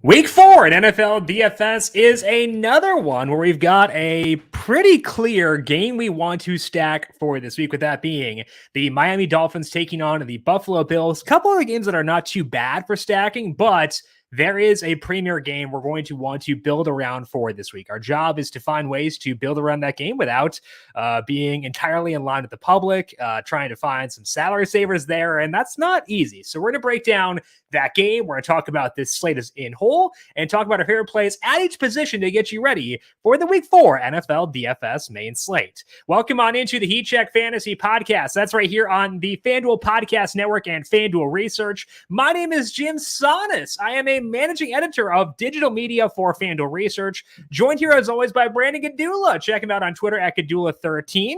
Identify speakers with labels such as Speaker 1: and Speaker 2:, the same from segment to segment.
Speaker 1: Week 4 in NFL DFS is another one where we've got a pretty clear game we want to stack for this week, with that being the Miami Dolphins taking on the Buffalo Bills. A couple of the games that are not too bad for stacking, but there is a premier game we're going to want to build around for this week. Our job is to find ways to build around that game without being entirely in line with the public, trying to find some salary savers there, and that's not easy. So we're going to break down that game. We're going to talk about this slate as in whole and talk about our favorite plays at each position to get you ready for the Week 4 NFL DFS main slate. Welcome on into the Heat Check Fantasy Podcast. That's right here on the FanDuel Podcast Network and FanDuel Research. My name is Jim Sonis. I am a managing editor of digital media for FanDuel Research, joined here as always by Brandon Gdula. Check him out on Twitter at Gdula13.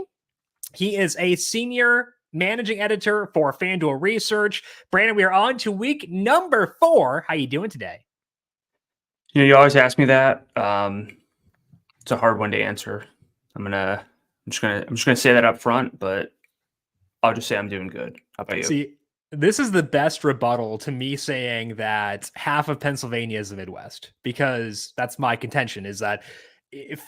Speaker 1: He is a senior managing editor for FanDuel Research. Brandon, we are on to week number 4. How you doing today?
Speaker 2: You always ask me that. It's a hard one to answer. I'm just gonna say that up front, but I'll just say I'm doing good. How about you?
Speaker 1: See, this is the best rebuttal to me saying that half of Pennsylvania is the Midwest, because that's my contention, is that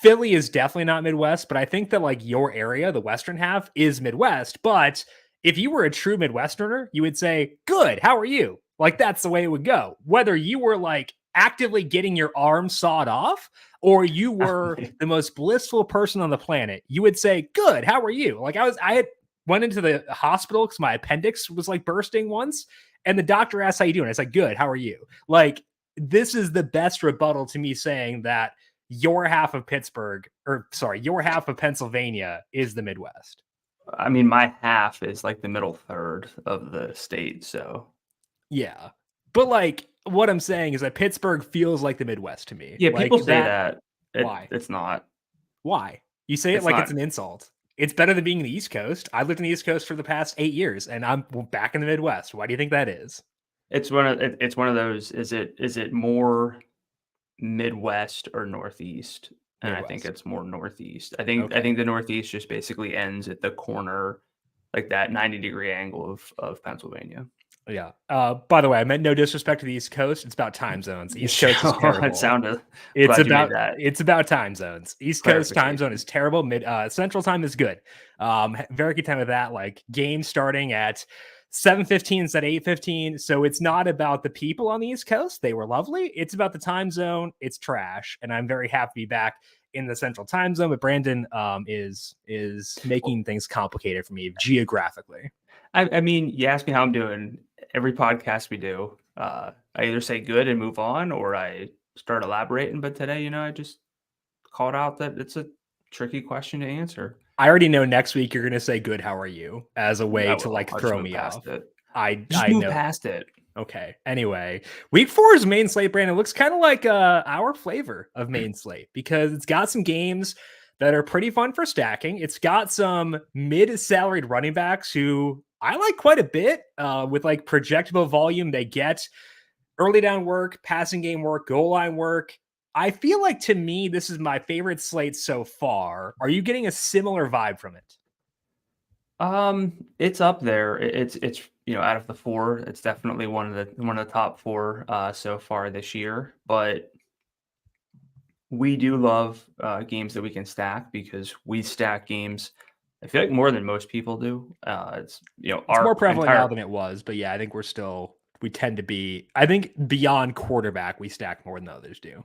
Speaker 1: Philly is definitely not Midwest, but I think that like your area, the Western half, is Midwest. But if you were a true Midwesterner, you would say, good, how are you? Like, that's the way it would go. Whether you were like actively getting your arm sawed off or you were the most blissful person on the planet, you would say, good, how are you? Like I had went into the hospital because my appendix was like bursting once, and the doctor asked, how you doing? I said, good, how are you? Like, this is the best rebuttal to me saying that your half of your half of Pennsylvania is the Midwest.
Speaker 2: I mean, my half is like the middle third of the state, so
Speaker 1: yeah. But like, what I'm saying is that Pittsburgh feels like the Midwest to me.
Speaker 2: Yeah,
Speaker 1: like,
Speaker 2: people say that.
Speaker 1: Why?
Speaker 2: It's not.
Speaker 1: Why? You say it like it's an insult. It's better than being in the East Coast. I lived in the East Coast for the past 8 years, and I'm back in the Midwest. Why do you think that is?
Speaker 2: It's one of those. Is it more Midwest or Northeast? And Midwest. I think it's more Northeast. I think the Northeast just basically ends at the corner, like that 90-degree angle of Pennsylvania.
Speaker 1: Yeah. By the way, I meant no disrespect to the East Coast. It's about time zones. The East Coast is terrible.
Speaker 2: It sounded.
Speaker 1: It's about time zones. East Coast time zone is terrible. Central time is good. Very good time with that. Like, game starting at 7:15 instead of 8:15. So it's not about the people on the East Coast. They were lovely. It's about the time zone. It's trash. And I'm very happy to be back in the Central time zone. But Brandon is making things complicated for me geographically.
Speaker 2: I mean, you ask me how I'm doing. Every podcast we do, I either say good and move on, or I start elaborating. But today, I just called out that it's a tricky question to answer.
Speaker 1: I already know next week you're going to say good, how are you, as a way to like throw me off. I
Speaker 2: move
Speaker 1: know.
Speaker 2: Past it.
Speaker 1: Okay. Anyway, week 4's main slate, Brandon, looks kind of like our flavor of main slate, because it's got some games that are pretty fun for stacking. It's got some mid-salaried running backs who I like quite a bit, with like projectable volume. They get early down work, passing game work, goal line work. I feel like, to me, this is my favorite slate so far. Are you getting a similar vibe from it?
Speaker 2: It's up there. It's out of the 4, it's definitely one of the top 4 so far this year. But we do love games that we can stack, because we stack games, I feel like, more than most people do. It's
Speaker 1: more prevalent now than it was, but yeah, I think we tend to be, I think beyond quarterback, we stack more than others do.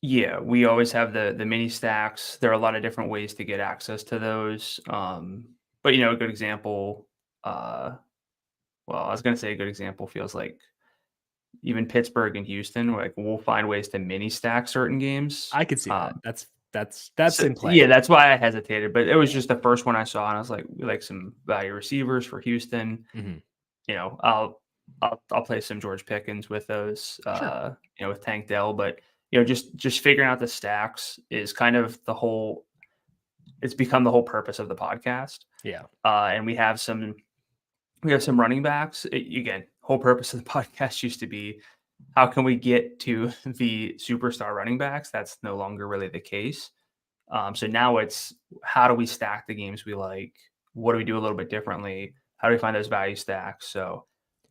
Speaker 2: Yeah, we always have the mini stacks. There are a lot of different ways to get access to those. But a good example, I was going to say a good example feels like even Pittsburgh and Houston. Like, we'll find ways to mini stack certain games.
Speaker 1: I could see that. That's in play.
Speaker 2: Yeah, that's why I hesitated. But it was just the first one I saw, and I was like, we like some value receivers for Houston. Mm-hmm. I'll play some George Pickens with those. Sure. With Tank Dell, but just figuring out the stacks is kind of it's become the whole purpose of the podcast.
Speaker 1: Yeah.
Speaker 2: And we have some running backs. Again, whole purpose of the podcast used to be, how can we get to the superstar running backs? That's no longer really the case. So now it's, how do we stack the games we like? What do we do a little bit differently? How do we find those value stacks? So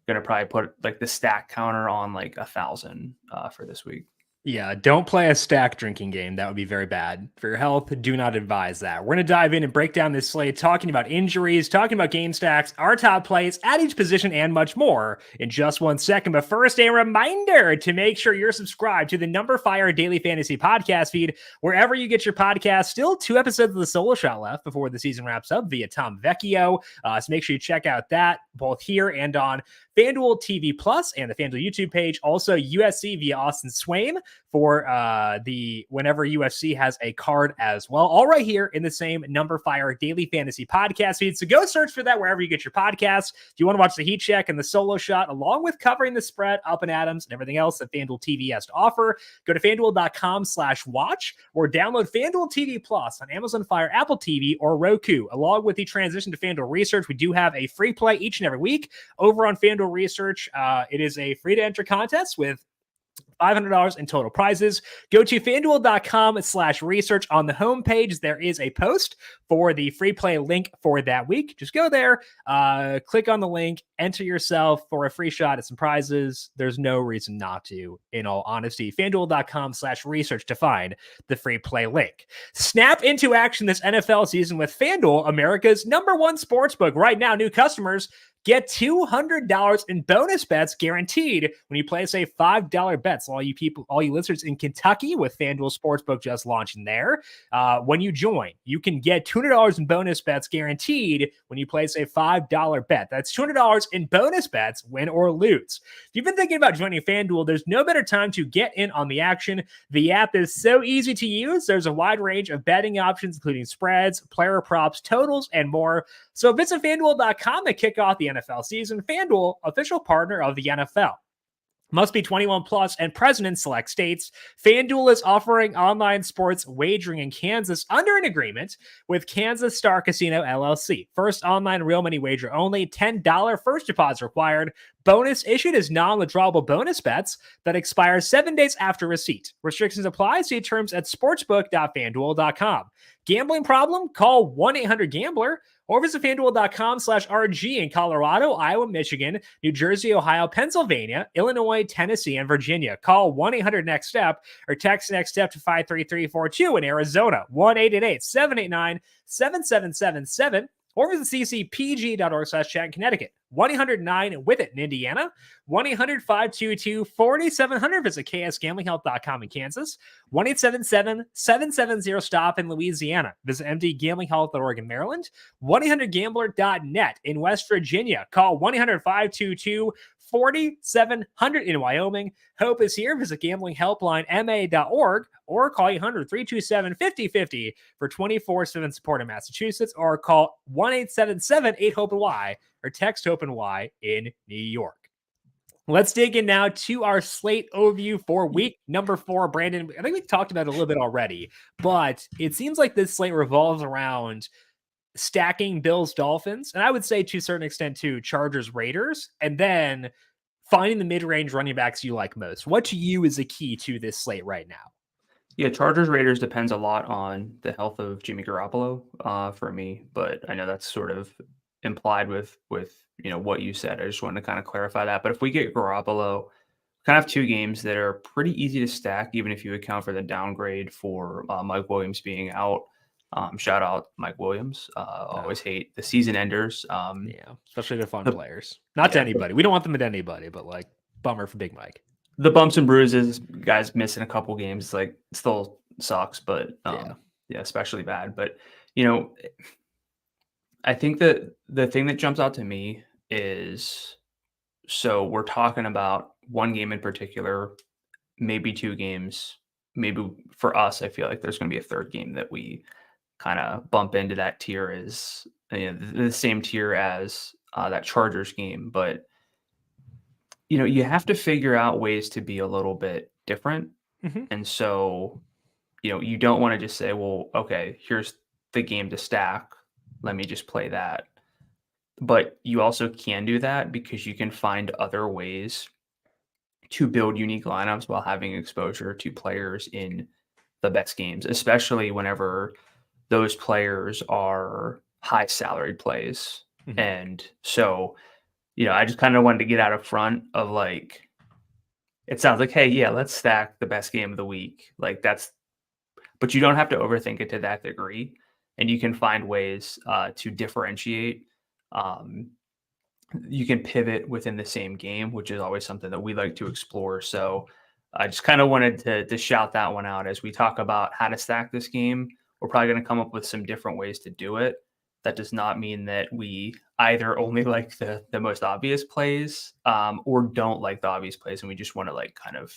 Speaker 2: gonna probably put like the stack counter on like 1,000 for this week.
Speaker 1: Yeah, don't play a stack drinking game. That would be very bad for your health. Do not advise that. We're going to dive in and break down this slate, talking about injuries, talking about game stacks, our top plays at each position, and much more in just 1 second. But first, a reminder to make sure you're subscribed to the numberFire Daily Fantasy Podcast feed, wherever you get your podcast. Still 2 episodes of the Solo Shot left before the season wraps up via Tom Vecchio. So make sure you check out that both here and on FanDuel TV Plus and the FanDuel YouTube page. Also, USC via Austin Swaim for the whenever UFC has a card as well. All right here in the same numberFire Daily Fantasy Podcast feed. So go search for that wherever you get your podcasts. If you want to watch the heat check and the solo shot, along with covering the spread, up and Adams, and everything else that FanDuel TV has to offer, go to FanDuel.com/watch or download FanDuel TV Plus on Amazon Fire, Apple TV, or Roku. Along with the transition to FanDuel Research, we do have a free play each and every week over on FanDuel Research. It is a free to enter contest with $500 in total prizes. Go to FanDuel.com/research. On the homepage, there is a post for the free play link for that week. Just go there, click on the link, enter yourself for a free shot at some prizes. There's no reason not to, in all honesty. FanDuel.com/research to find the free play link. Snap into action this NFL season with FanDuel, America's #1 sportsbook. Right now, new customers get $200 in bonus bets guaranteed when you place a $5 bet. So all you listeners in Kentucky with FanDuel Sportsbook just launching there. When you join, you can get $200 in bonus bets guaranteed when you place a $5 bet. That's $200 in bonus bets, win or lose. If you've been thinking about joining FanDuel, there's no better time to get in on the action. The app is so easy to use. There's a wide range of betting options, including spreads, player props, totals, and more. So visit FanDuel.com to kick off the NFL season. FanDuel, official partner of the NFL. Must be 21 plus and present in select states. FanDuel is offering online sports wagering in Kansas under an agreement with Kansas Star Casino LLC. First online real money wager only, $10 first deposit required. Bonus issued as non-withdrawable bonus bets that expire 7 days after receipt. Restrictions apply. See terms at sportsbook.fanduel.com. Gambling problem? Call 1-800-GAMBLER or visit FanDuel.com/RG in Colorado, Iowa, Michigan, New Jersey, Ohio, Pennsylvania, Illinois, Tennessee, and Virginia. Call 1-800-NEXT-STEP or text NEXT STEP to 53342 in Arizona, 1-888-789-7777. Or visit ccpg.org/chat in Connecticut, 1-800-9-WITH-IT in Indiana, 1-800-522-4700. Visit ksgamblinghelp.com in Kansas, 1-877-770-STOP in Louisiana. Visit mdgamblinghelp.org in Maryland, 1-800-GAMBLER.net in West Virginia. Call 1-800-522-4700 in Wyoming. Hope is here. Visit gamblinghelplinema.org or call 800-327-5050 for 24/7 support in Massachusetts, or call 1-877-8-HOPE-Y or text HOPE-Y in New York. Let's dig in now to our slate overview for week number 4. Brandon, I think we talked about it a little bit already, but it seems like this slate revolves around stacking Bills Dolphins, and I would say to a certain extent too Chargers Raiders, and then finding the mid-range running backs you like most. What to you is the key to this slate right now?
Speaker 2: Yeah, Chargers Raiders depends a lot on the health of Jimmy Garoppolo for me, but I know that's sort of implied with what you said. I just wanted to kind of clarify that. But if we get Garoppolo, kind of 2 games that are pretty easy to stack, even if you account for the downgrade for Mike Williams being out. Shout out Mike Williams. Always hate the season enders.
Speaker 1: Yeah, especially to fun players. Not to anybody. We don't want them at anybody, but like bummer for Big Mike.
Speaker 2: The bumps and bruises, guys missing a couple games, like still sucks, but especially bad. But I think that the thing that jumps out to me is, so we're talking about 1 game in particular, maybe 2 games, maybe for us, I feel like there's going to be a 3rd game that we kind of bump into that tier as the same tier as that Chargers game. But you have to figure out ways to be a little bit different.
Speaker 1: Mm-hmm.
Speaker 2: And so, you don't want to just say, well, okay, here's the game to stack. Let me just play that. But you also can do that because you can find other ways to build unique lineups while having exposure to players in the best games, especially whenever those players are high salaried plays. Mm-hmm. And so, I just kind of wanted to get out of front of like, it sounds like, hey, yeah, let's stack the best game of the week. Like but you don't have to overthink it to that degree. And you can find ways to differentiate. You can pivot within the same game, which is always something that we like to explore. So I just kind of wanted to shout that one out as we talk about how to stack this game. We're probably going to come up with some different ways to do it. That does not mean that we either only like the most obvious plays or don't like the obvious plays, and we just want to like kind of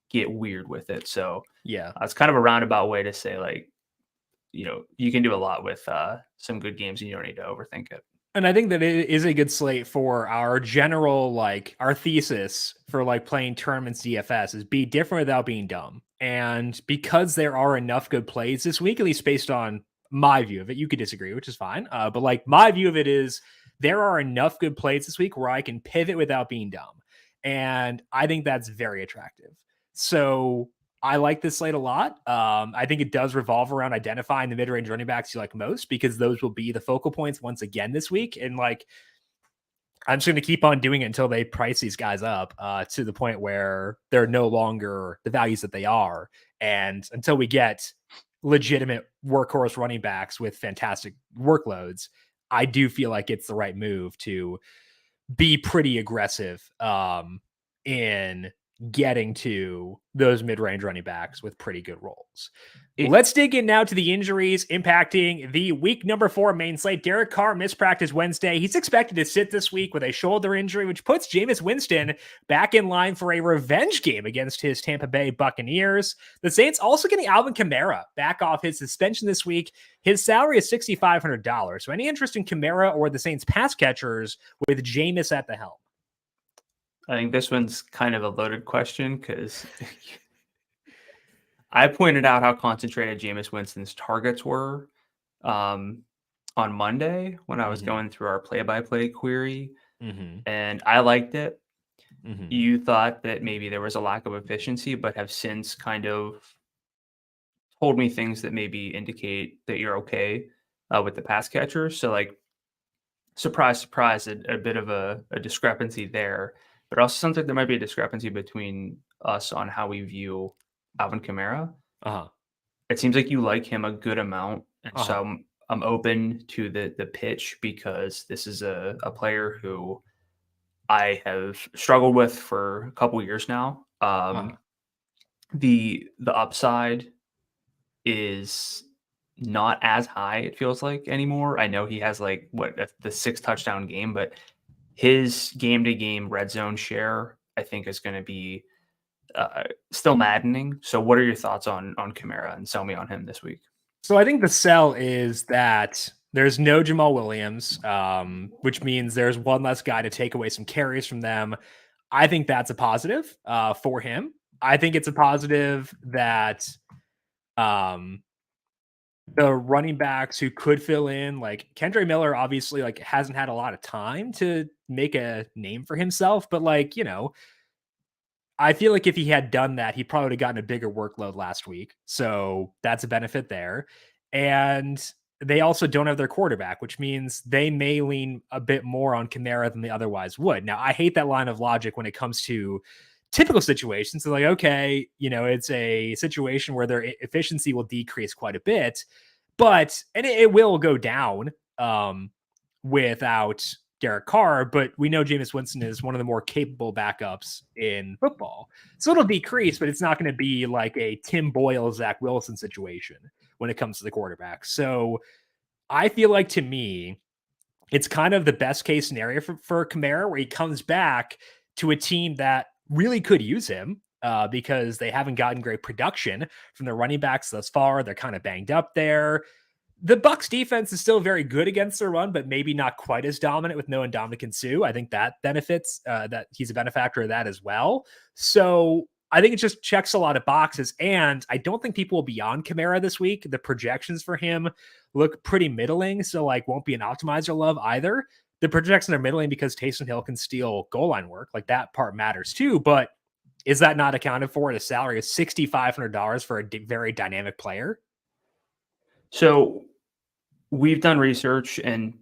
Speaker 2: get weird with it. So
Speaker 1: yeah,
Speaker 2: it's kind of a roundabout way to say like, you can do a lot with some good games and you don't need to overthink it.
Speaker 1: And I think that it is a good slate for our general, like our thesis for like playing tournaments DFS is be different without being dumb. And because there are enough good plays this week, at least based on my view of it, you could disagree, which is fine. But like my view of it is there are enough good plays this week where I can pivot without being dumb. And I think that's very attractive. So I like this slate a lot. I think it does revolve around identifying the mid-range running backs you like most because those will be the focal points once again this week. And like, I'm just going to keep on doing it until they price these guys up to the point where they're no longer the values that they are. And until we get legitimate workhorse running backs with fantastic workloads, I do feel like it's the right move to be pretty aggressive in getting to those mid-range running backs with pretty good roles. Let's dig in now to the injuries impacting the week number 4 main slate. Derek Carr missed practice Wednesday. He's expected to sit this week with a shoulder injury, which puts Jameis Winston back in line for a revenge game against his Tampa Bay Buccaneers. The Saints also getting Alvin Kamara back off his suspension this week. His salary is $6,500. So any interest in Kamara or the Saints pass catchers with Jameis at the helm?
Speaker 2: I think this one's kind of a loaded question because I pointed out how concentrated Jameis Winston's targets were on Monday when I was going through our play-by-play query, and I liked it. You thought that maybe there was a lack of efficiency, but have since kind of told me things that maybe indicate that you're okay with the pass catcher. So, like, surprise, surprise, a bit of a discrepancy there. But it also sounds like there might be a discrepancy between us on how we view Alvin Kamara. It seems like you like him a good amount. And so I'm open to the pitch because this is a player who I have struggled with for a couple years now. The upside is not as high, it feels like, anymore. I know he has like the 6 touchdown game, but his game-to-game red zone share, I think, is going to be still maddening. So what are your thoughts on Kamara, and sell me on him this week?
Speaker 1: So I think the sell is that there's no Jamal Williams, which means there's one less guy to take away some carries from them. I think that's a positive for him. I think it's a positive that the running backs who could fill in, like Kendre Miller, obviously like hasn't had a lot of time to make a name for himself, but like, I feel like if he had done that, he probably would have gotten a bigger workload last week. So that's a benefit there. And they also don't have their quarterback, which means they may lean a bit more on Kamara than they otherwise would. Now, I hate that line of logic when it comes to typical situations. So like, okay, it's a situation where their efficiency will decrease quite a bit, and it will go down without Derek Carr, but we know Jameis Winston is one of the more capable backups in football. So it'll decrease, but it's not going to be like a Tim Boyle, Zach Wilson situation when it comes to the quarterback. So I feel like, to me, it's kind of the best case scenario for Kamara, where he comes back to a team that really could use him because they haven't gotten great production from their running backs thus far. They're kind of banged up there. The Bucs defense is still very good against the run, but maybe not quite as dominant with no Ndamukong Suh. I think that benefits that he's a benefactor of that as well. So I think it just checks a lot of boxes, and I don't think people will be on Kamara this week. The projections for him look pretty middling, so like won't be an optimizer love either. The projections are middling because Taysom Hill can steal goal line work. Like that part matters too, but is that not accounted for at a salary of $6,500 for a very dynamic player?
Speaker 2: So we've done research, and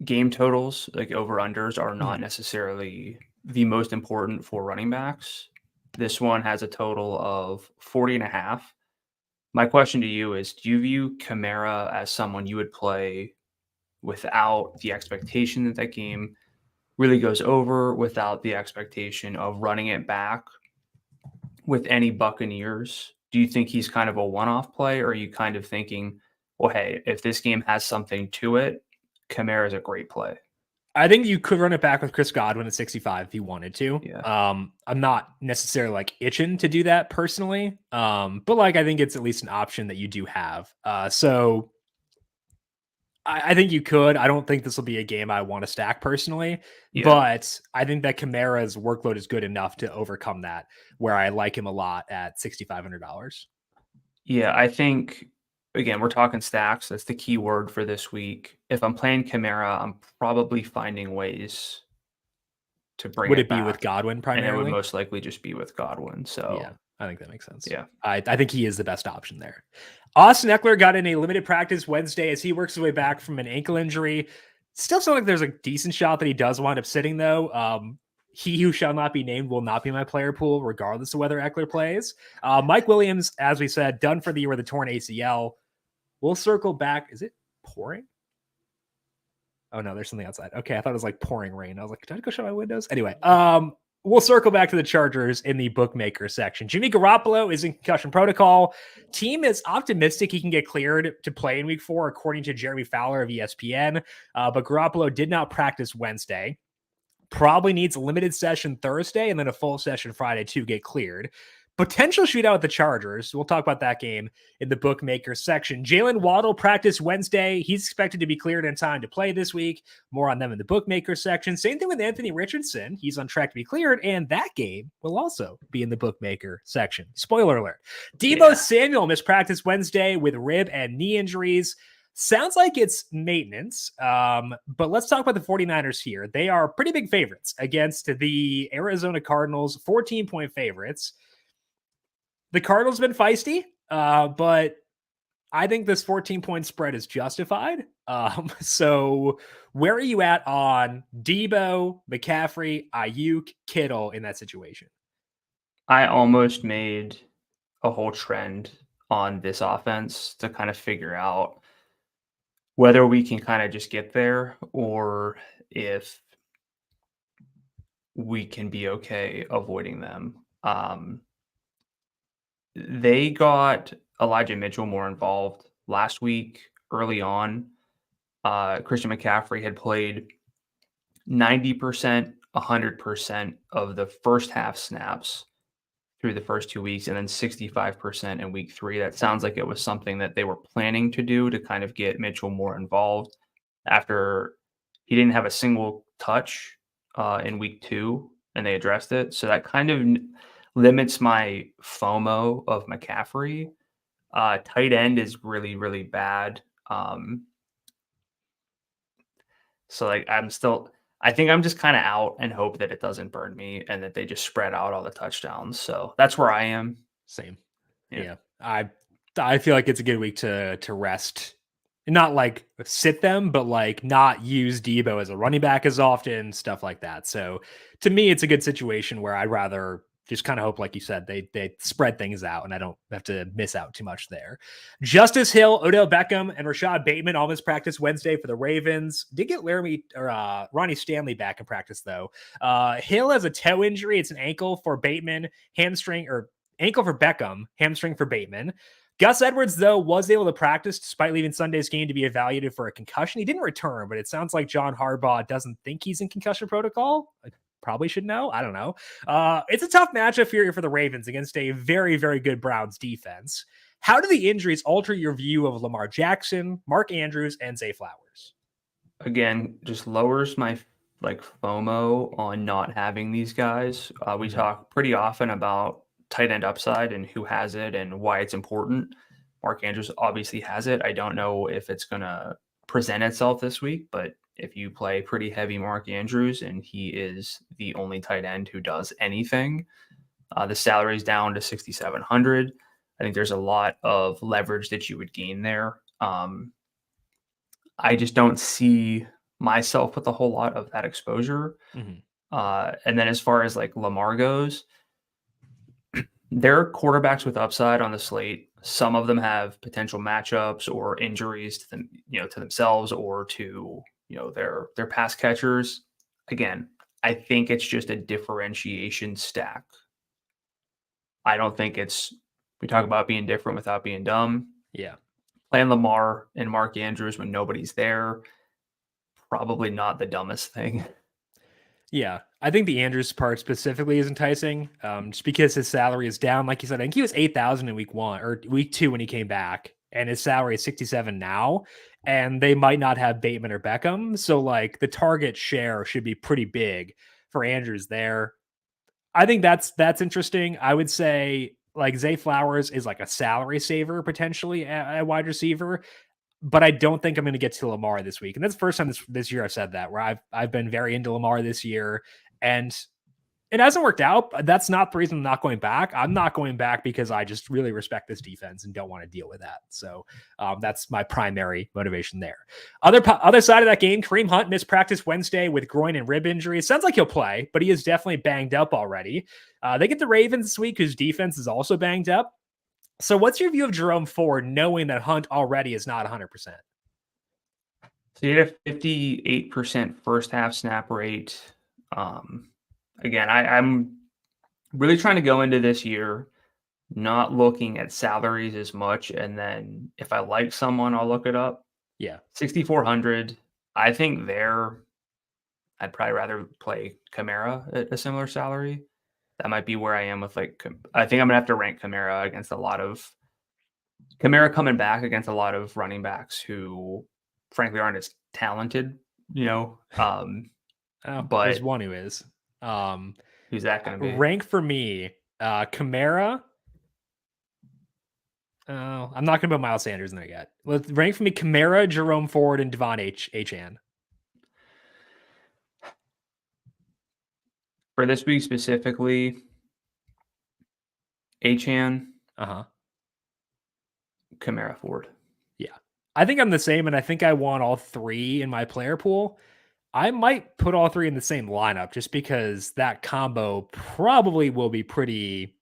Speaker 2: game totals, like over-unders, are not necessarily the most important for running backs. This one has a total of 40.5. My question to you is, do you view Kamara as someone you would play without the expectation that that game really goes over, without the expectation of running it back with any Buccaneers? Do you think he's kind of a one-off play, or are you kind of thinking, well, hey, if this game has something to it, Kamara is a great play?
Speaker 1: I think you could run it back with Chris Godwin at 65 if you wanted to.
Speaker 2: Yeah.
Speaker 1: I'm not necessarily like itching to do that personally. But like I think it's at least an option that you do have. So I think you could. I don't think this will be a game I want to stack personally, but I think that Kamara's workload is good enough to overcome that, where I like him a lot at $6,500.
Speaker 2: Yeah, I think, again, we're talking stacks. That's the key word for this week. If I'm playing Kamara, I'm probably finding ways to bring
Speaker 1: Would
Speaker 2: it
Speaker 1: it be
Speaker 2: back,
Speaker 1: with Godwin primarily?
Speaker 2: and it would most likely just be with Godwin. So
Speaker 1: yeah, I think that makes sense.
Speaker 2: Yeah.
Speaker 1: I think he is the best option there. Austin Eckler got in a limited practice Wednesday as he works his way back from an ankle injury. Still sounds like there's a decent shot that he does wind up sitting, though. He who shall not be named will not be my player pool, regardless of whether Eckler plays. Mike Williams, as we said, done for the year with a torn ACL. We'll circle back. Is it pouring? Oh, no, there's something outside. Okay, I thought it was like pouring rain. I was like, did I go shut my windows? Anyway, we'll circle back to the Chargers in the bookmaker section. Jimmy Garoppolo is in concussion protocol. Team is optimistic he can get cleared to play in week 4, according to Jeremy Fowler of ESPN. But Garoppolo did not practice Wednesday. Probably needs a limited session Thursday and then a full session Friday to get cleared. Potential shootout with the Chargers. We'll talk about that game in the bookmaker section. Jalen Waddle practiced Wednesday. He's expected to be cleared in time to play this week. More on them in the bookmaker section. Same thing with Anthony Richardson. He's on track to be cleared, and that game will also be in the bookmaker section. Spoiler alert. Deebo Samuel missed practice Wednesday with rib and knee injuries. Sounds like it's maintenance, but let's talk about the 49ers here. They are pretty big favorites against the Arizona Cardinals, 14-point favorites. The Cardinals have been feisty, but I think this 14-point spread is justified. So where are you at on Deebo, McCaffrey, Ayuk, Kittle in that situation?
Speaker 2: I almost made a whole trend on this offense to kind of figure out whether we can kind of just get there or if we can be okay avoiding them. They got Elijah Mitchell more involved last week early on. Christian McCaffrey had played 90%, 100% of the first half snaps through the first 2 weeks, and then 65% in week 3. That sounds like it was something that they were planning to do to kind of get Mitchell more involved after he didn't have a single touch in week 2, and they addressed it. So that kind of limits my FOMO of McCaffrey. Tight end is really, really bad. So like I think I'm just kind of out and hope that it doesn't burn me and that they just spread out all the touchdowns. So that's where I am.
Speaker 1: Same. Yeah. I feel like it's a good week to rest. Not like sit them, but like not use Deebo as a running back as often, stuff like that. So to me, it's a good situation where I'd rather just kind of hope, like you said, they spread things out and I don't have to miss out too much there. Justice Hill, Odell Beckham, and Rashad Bateman all missed practice Wednesday for the Ravens. Did get Ronnie Stanley back in practice, though. Hill has a toe injury. It's an ankle for Bateman, ankle for Beckham, hamstring for Bateman. Gus Edwards, though, was able to practice despite leaving Sunday's game to be evaluated for a concussion. He didn't return, but it sounds like John Harbaugh doesn't think he's in concussion protocol. I probably should know. I don't know. It's a tough matchup here for the Ravens against a very, very good Browns defense. How do the injuries alter your view of Lamar Jackson, Mark Andrews, and Zay Flowers?
Speaker 2: Again, just lowers my FOMO on not having these guys. We talk pretty often about tight end upside and who has it and why it's important. Mark Andrews obviously has it. I don't know if it's going to present itself this week, but if you play pretty heavy Mark Andrews and he is the only tight end who does anything, the salary is down to $6,700. I think there's a lot of leverage that you would gain there. I just don't see myself with a whole lot of that exposure.
Speaker 1: Mhm.
Speaker 2: And then as far as like Lamar goes, there are quarterbacks with upside on the slate. Some of them have potential matchups or injuries to them, to themselves or to, their pass catchers. Again, I think it's just a differentiation stack. I don't think we talk about being different without being dumb.
Speaker 1: Yeah.
Speaker 2: Playing Lamar and Mark Andrews when nobody's there, probably not the dumbest thing.
Speaker 1: Yeah, I think the Andrews part specifically is enticing, just because his salary is down. Like you said, I think he was 8,000 in week 1 or week 2 when he came back, and his salary is 67 now. And they might not have Bateman or Beckham, so like the target share should be pretty big for Andrews there. I think that's interesting. I would say like Zay Flowers is like a salary saver potentially at wide receiver, but I don't think I'm going to get to Lamar this week. And that's the first time this year I've said that, where I've been very into Lamar this year, and it hasn't worked out. That's not the reason I'm not going back. I'm not going back because I just really respect this defense and don't want to deal with that. So that's my primary motivation there. Other side of that game, Kareem Hunt missed practice Wednesday with groin and rib injury. It sounds like he'll play, but he is definitely banged up already. They get the Ravens this week, whose defense is also banged up. So what's your view of Jerome Ford, knowing that Hunt already is not 100%?
Speaker 2: So you had a 58% first half snap rate. Again, I'm really trying to go into this year not looking at salaries as much. And then if I like someone, I'll look it up.
Speaker 1: Yeah.
Speaker 2: 6,400. I think I'd probably rather play Kamara at a similar salary. That might be where I am with I think I'm going to have to rank Kamara against Kamara coming back against a lot of running backs who frankly aren't as talented,
Speaker 1: but there's one who is.
Speaker 2: Who's that going to be?
Speaker 1: Rank for me, Kamara. I'm not going to put Miles Sanders in there yet. Let's rank for me Kamara, Jerome Ford, and Devon Achane.
Speaker 2: For this week specifically, Achane, Kamara, Ford.
Speaker 1: Yeah. I think I'm the same, and I think I want all three in my player pool. I might put all three in the same lineup just because that combo probably will be pretty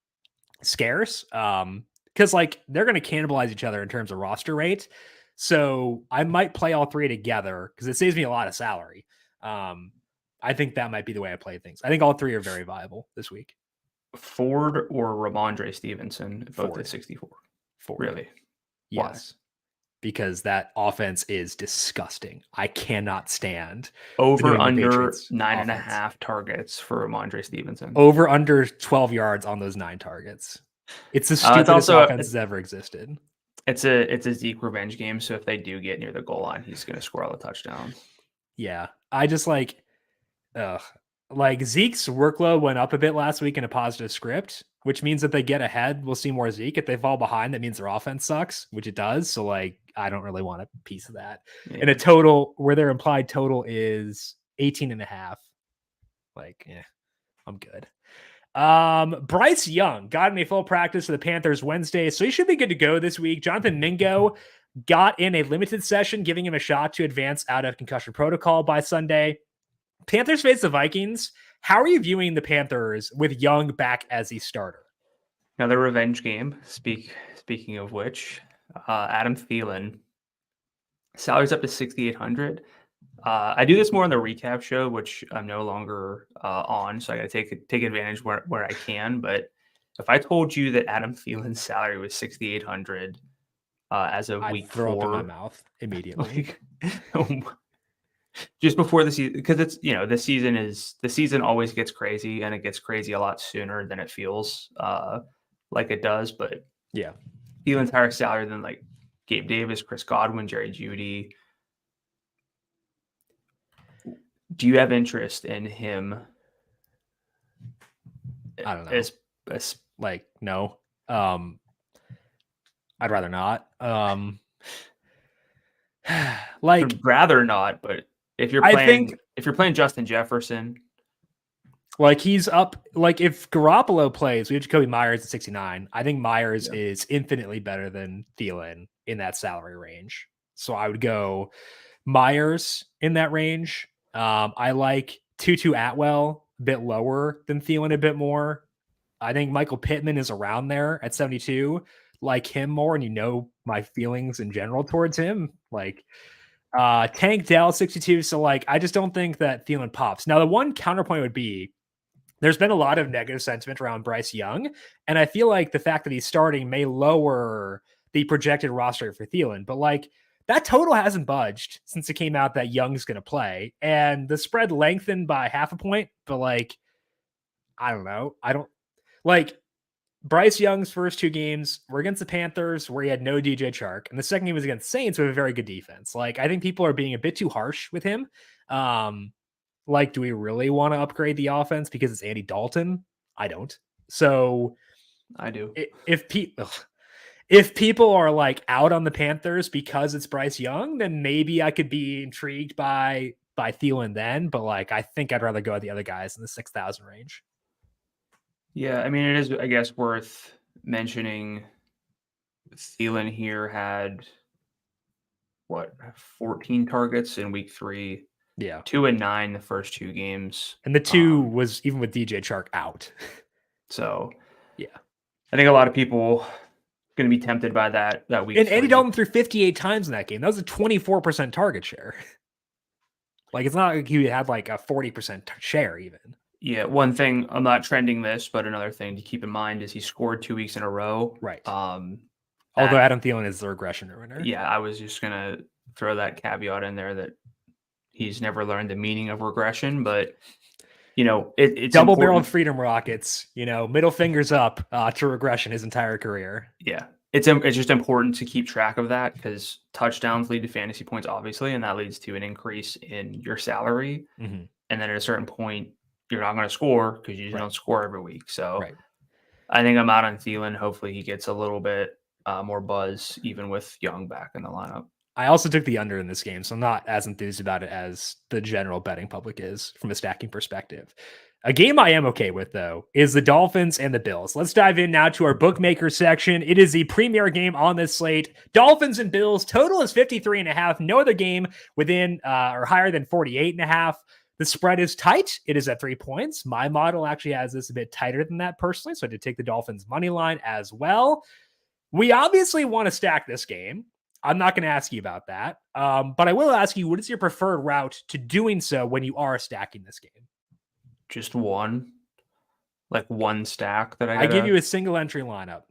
Speaker 1: scarce. Because like they're going to cannibalize each other in terms of roster rate. So I might play all three together because it saves me a lot of salary. I think that might be the way I play things. I think all three are very viable this week.
Speaker 2: Ford or Ramondre Stevenson, both
Speaker 1: Ford.
Speaker 2: at 64.
Speaker 1: Ford.
Speaker 2: Really?
Speaker 1: Yes. Why? Because that offense is disgusting. I cannot stand
Speaker 2: over under 9.5 targets for Ramondre Stevenson.
Speaker 1: Over under 12 yards on those 9 targets. It's the stupidest offense that's ever existed.
Speaker 2: It's a Zeke revenge game. So if they do get near the goal line, he's going to score all the touchdowns.
Speaker 1: Yeah, I just like Zeke's workload went up a bit last week in a positive script, which means that they get ahead, we'll see more Zeke. If they fall behind, that means their offense sucks, which it does. So like, I don't really want a piece of that. Yeah. In a total where their implied total is 18.5. Like, yeah, I'm good. Bryce Young got in a full practice for the Panthers Wednesday, so he should be good to go this week. Jonathan Mingo got in a limited session, giving him a shot to advance out of concussion protocol by Sunday. Panthers face the Vikings. How are you viewing the Panthers with Young back as the starter?
Speaker 2: Another revenge game. Speaking of which, Adam Thielen, salary's up to 6,800. I do this more on the recap show, which I'm no longer on, so I got to take advantage where I can. But if I told you that Adam Thielen's salary was 6,800 as of week 4,
Speaker 1: throw up in my mouth immediately.
Speaker 2: Just before the season, because it's the season always gets crazy, and it gets crazy a lot sooner than it feels like it does. But
Speaker 1: yeah,
Speaker 2: Thielen's higher salary than like Gabe Davis, Chris Godwin, Jerry Jeudy. Do you have interest in him?
Speaker 1: I don't know. As like, no. I'd rather not. Like,
Speaker 2: I'd rather not, but if you're playing Justin Jefferson,
Speaker 1: like he's up. Like if Garoppolo plays, we have Jacoby Myers at 69. I think Myers is infinitely better than Thielen in that salary range. So I would go Myers in that range. I like Tutu Atwell a bit lower than Thielen a bit more. I think Michael Pittman is around there at 72. Like him more, and my feelings in general towards him. Like Tank Dell 62. So like I just don't think that Thielen pops. Now the one counterpoint would be there's been a lot of negative sentiment around Bryce Young, and I feel like the fact that he's starting may lower the projected roster for Thielen. But like that total hasn't budged since it came out that Young's going to play, and the spread lengthened by half a point. But like, I don't know. I don't like Bryce Young's first two games were against the Panthers, where he had no DJ Chark, and the second game was against Saints with a very good defense. Like, I think people are being a bit too harsh with him. Like, do we really want to upgrade the offense because it's Andy Dalton? I don't. So
Speaker 2: I do.
Speaker 1: If people are like out on the Panthers because it's Bryce Young, then maybe I could be intrigued by Thielen then. But like, I think I'd rather go at the other guys in the 6,000 range.
Speaker 2: Yeah, I mean, it is, I guess, worth mentioning Thielen here had, 14 targets in week 3.
Speaker 1: Yeah.
Speaker 2: 2 and 9 the first 2 games.
Speaker 1: And the 2 was even with DJ Chark out.
Speaker 2: So,
Speaker 1: yeah.
Speaker 2: I think a lot of people going to be tempted by that week.
Speaker 1: And Andy Dalton threw 58 times in that game. That was a 24% target share. Like, it's not like he had like a 40% share even.
Speaker 2: Yeah, one thing, I'm not trending this, but another thing to keep in mind is he scored 2 weeks in a row.
Speaker 1: Right. Although Adam Thielen is the regression ruiner.
Speaker 2: Yeah, I was just going to throw that caveat in there that he's never learned the meaning of regression, but, it's
Speaker 1: double-barreled freedom rockets, middle fingers up to regression his entire career.
Speaker 2: Yeah, it's just important to keep track of that because touchdowns lead to fantasy points, obviously, and that leads to an increase in your salary.
Speaker 1: Mm-hmm.
Speaker 2: And then at a certain point, you're not going to score because you don't score every week. So I think I'm out on Thielen. Hopefully he gets a little bit more buzz, even with Young back in the lineup.
Speaker 1: I also took the under in this game, so I'm not as enthused about it as the general betting public is from a stacking perspective. A game I am okay with, though, is the Dolphins and the Bills. Let's dive in now to our bookmaker section. It is the premier game on this slate. Dolphins and Bills. Total is 53.5. No other game within or higher than 48.5. The spread is tight. It is at 3 points. My model actually has this a bit tighter than that personally, so I did take the Dolphins money line as well. We obviously want to stack this game. I'm not going to ask you about that, but I will ask you, what is your preferred route to doing so when you are stacking this game?
Speaker 2: Just one stack that
Speaker 1: I give you a single entry lineup.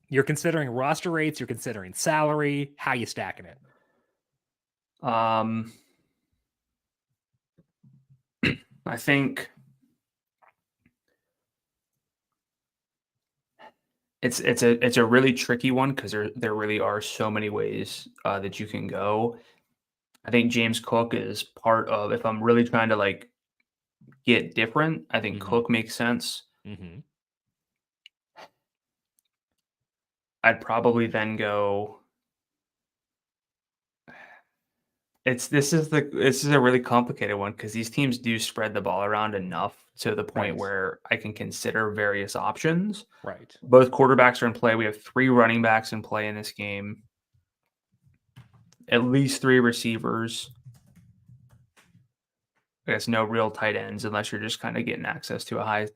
Speaker 1: You're considering roster rates. You're considering salary. How you stacking it?
Speaker 2: I think it's a really tricky one because there really are so many ways that you can go. I think James Cook is part of, if I'm really trying to like get different, I think Cook makes sense.
Speaker 1: Mm-hmm.
Speaker 2: I'd probably then go. This is a really complicated one because these teams do spread the ball around enough to the point where I can consider various options.
Speaker 1: Right.
Speaker 2: Both quarterbacks are in play. We have 3 running backs in play in this game. At least 3 receivers. I guess no real tight ends unless you're just kind of getting access to a high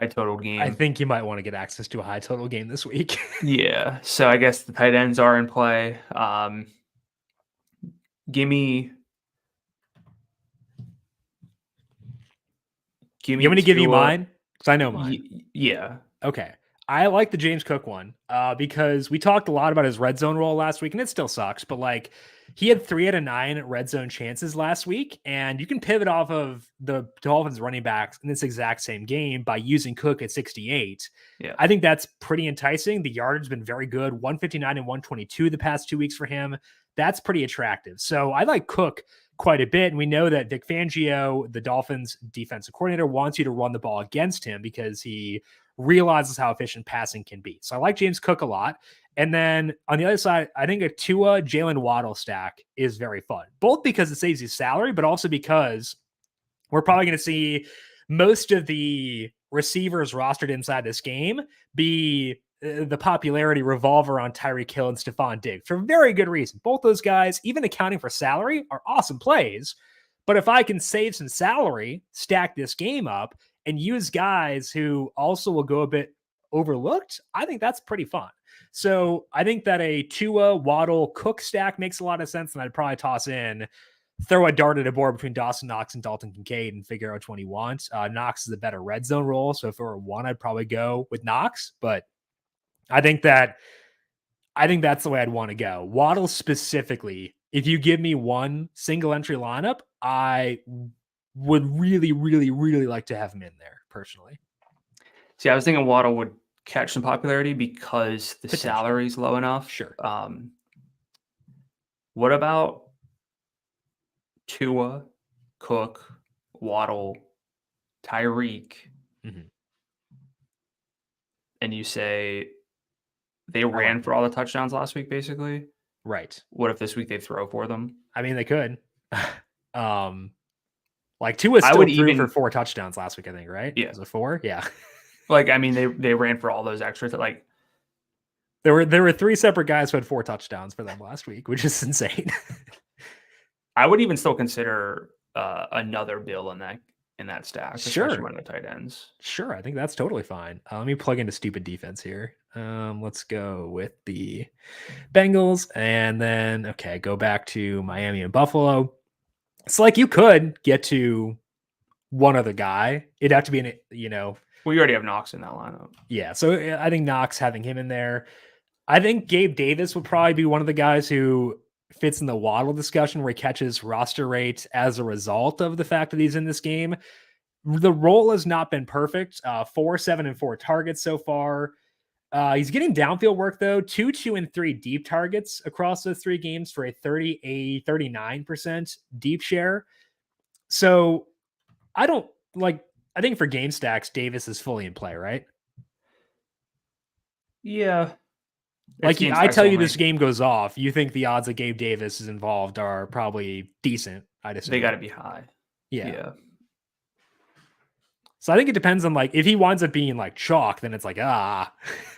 Speaker 2: total game.
Speaker 1: I think you might want to get access to a high total game this week.
Speaker 2: Yeah. So I guess the tight ends are in play. Give me.
Speaker 1: You want me to give you mine? Because I know mine.
Speaker 2: Yeah.
Speaker 1: Okay. I like the James Cook one because we talked a lot about his red zone role last week, and it still sucks, but like he had 3 out of 9 red zone chances last week, and you can pivot off of the Dolphins running backs in this exact same game by using Cook at 68.
Speaker 2: Yeah.
Speaker 1: I think that's pretty enticing. The yardage has been very good, 159 and 122 the past 2 weeks for him. That's pretty attractive. So I like Cook quite a bit. And we know that Vic Fangio, the Dolphins defensive coordinator, wants you to run the ball against him because he realizes how efficient passing can be. So I like James Cook a lot. And then on the other side, I think a Tua Jalen Waddle stack is very fun, both because it saves you salary, but also because we're probably going to see most of the receivers rostered inside this game be the popularity revolve around Tyreek Hill and Stephon Diggs for very good reason. Both those guys, even accounting for salary, are awesome plays. But if I can save some salary, stack this game up, and use guys who also will go a bit overlooked, I think that's pretty fun. So I think that a Tua, Waddle, Cook stack makes a lot of sense, and I'd probably toss in, throw a dart at a board between Dawson Knox and Dalton Kincaid and figure out which one you want. Knox is a better red zone role, so if it were one, I'd probably go with Knox, but I think that's the way I'd want to go. Waddle specifically, if you give me one single entry lineup, I would really, really, really like to have him in there personally.
Speaker 2: See, I was thinking Waddle would catch some popularity because the salary's low enough.
Speaker 1: Sure.
Speaker 2: What about Tua, Cook, Waddle, Tyreek, and you say they ran for all the touchdowns last week, basically?
Speaker 1: Right.
Speaker 2: What if this week they throw for them?
Speaker 1: I mean, they could. Like Tua still threw for 4 touchdowns last week, I think, right?
Speaker 2: Yeah.
Speaker 1: Was it 4? Yeah.
Speaker 2: Like, I mean, they ran for all those extras. Like,
Speaker 1: there were 3 separate guys who had 4 touchdowns for them last week, which is insane.
Speaker 2: I would even still consider another Bill in that stack.
Speaker 1: Sure.
Speaker 2: One of the tight ends.
Speaker 1: Sure, I think that's totally fine. Let me plug into stupid defense here. Let's go with the Bengals, and then go back to Miami and Buffalo. It's like you could get to one other guy. It'd have to be
Speaker 2: Well, you already have Knox in that lineup.
Speaker 1: Yeah, so I think Knox, having him in there. I think Gabe Davis would probably be one of the guys who fits in the Waddle discussion where he catches roster rate as a result of the fact that he's in this game. The role has not been perfect. 4, 7, and 4 targets so far. He's getting downfield work though. 2, 2, and 3 deep targets across those 3 games for a 39% deep share. So I think for game stacks, Davis is fully in play, right?
Speaker 2: Yeah.
Speaker 1: Like I tell you, this game goes off. You think the odds that Gabe Davis is involved are probably decent? I'd assume
Speaker 2: they got to be high.
Speaker 1: Yeah. So I think it depends on if he winds up being chalk, then it's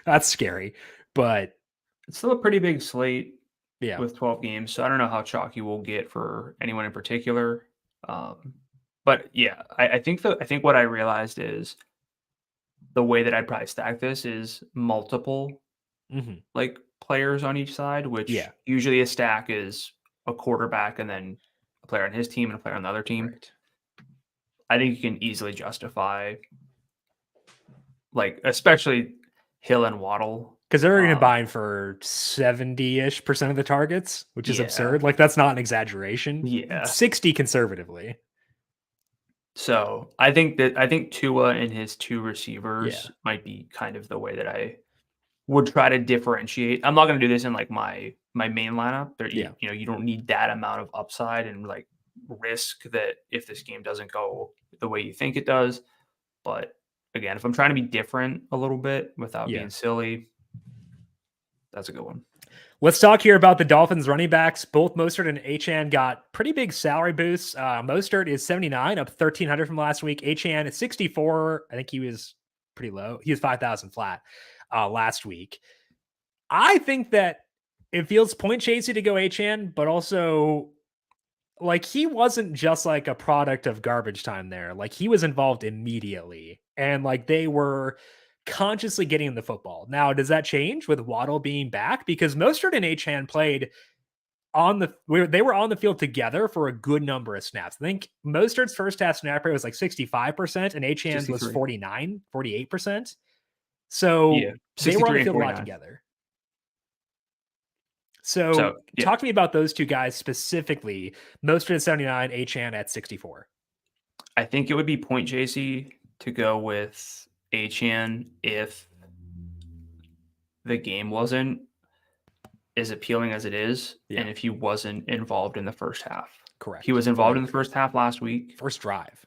Speaker 1: that's scary. But
Speaker 2: it's still a pretty big slate.
Speaker 1: Yeah.
Speaker 2: With 12 games, so I don't know how chalky we'll get for anyone in particular. But yeah, I think what I realized is the way that I'd probably stack this is multiple players on each side, which usually a stack is a quarterback and then a player on his team and a player on the other team.
Speaker 1: Right.
Speaker 2: I think you can easily justify especially Hill and Waddle.
Speaker 1: Because they're going to buy in for 70-ish% of the targets, which is absurd. That's not an exaggeration.
Speaker 2: Yeah.
Speaker 1: 60 conservatively.
Speaker 2: So I think Tua and his 2 receivers might be kind of the way that I would try to differentiate. I'm not going to do this in my main lineup. You don't need that amount of upside and risk that if this game doesn't go the way you think it does. But again, if I'm trying to be different a little bit without being silly, that's a good one.
Speaker 1: Let's talk here about the Dolphins running backs. Both Mostert and Achane got pretty big salary boosts. Mostert is 79, up 1,300 from last week. Achane is 64. I think he was pretty low. He was 5,000 flat last week. I think that it feels point chasey to go Achane, but also he wasn't just a product of garbage time there. He was involved immediately, and they were consciously getting him the football. Now, does that change with Waddle being back? Because Mostert and Achane played they were on the field together for a good number of snaps. I think Mostert's first half snap rate was 65% and Achane's was 48%. So they were on the field a lot together. So talk to me about those 2 guys specifically. Mostert at 79, Achane at 64.
Speaker 2: I think it would be point chasey to go with Achane if the game wasn't as appealing as it is, and if he wasn't involved in the first half.
Speaker 1: Correct.
Speaker 2: He was involved in the first half last week.
Speaker 1: First drive.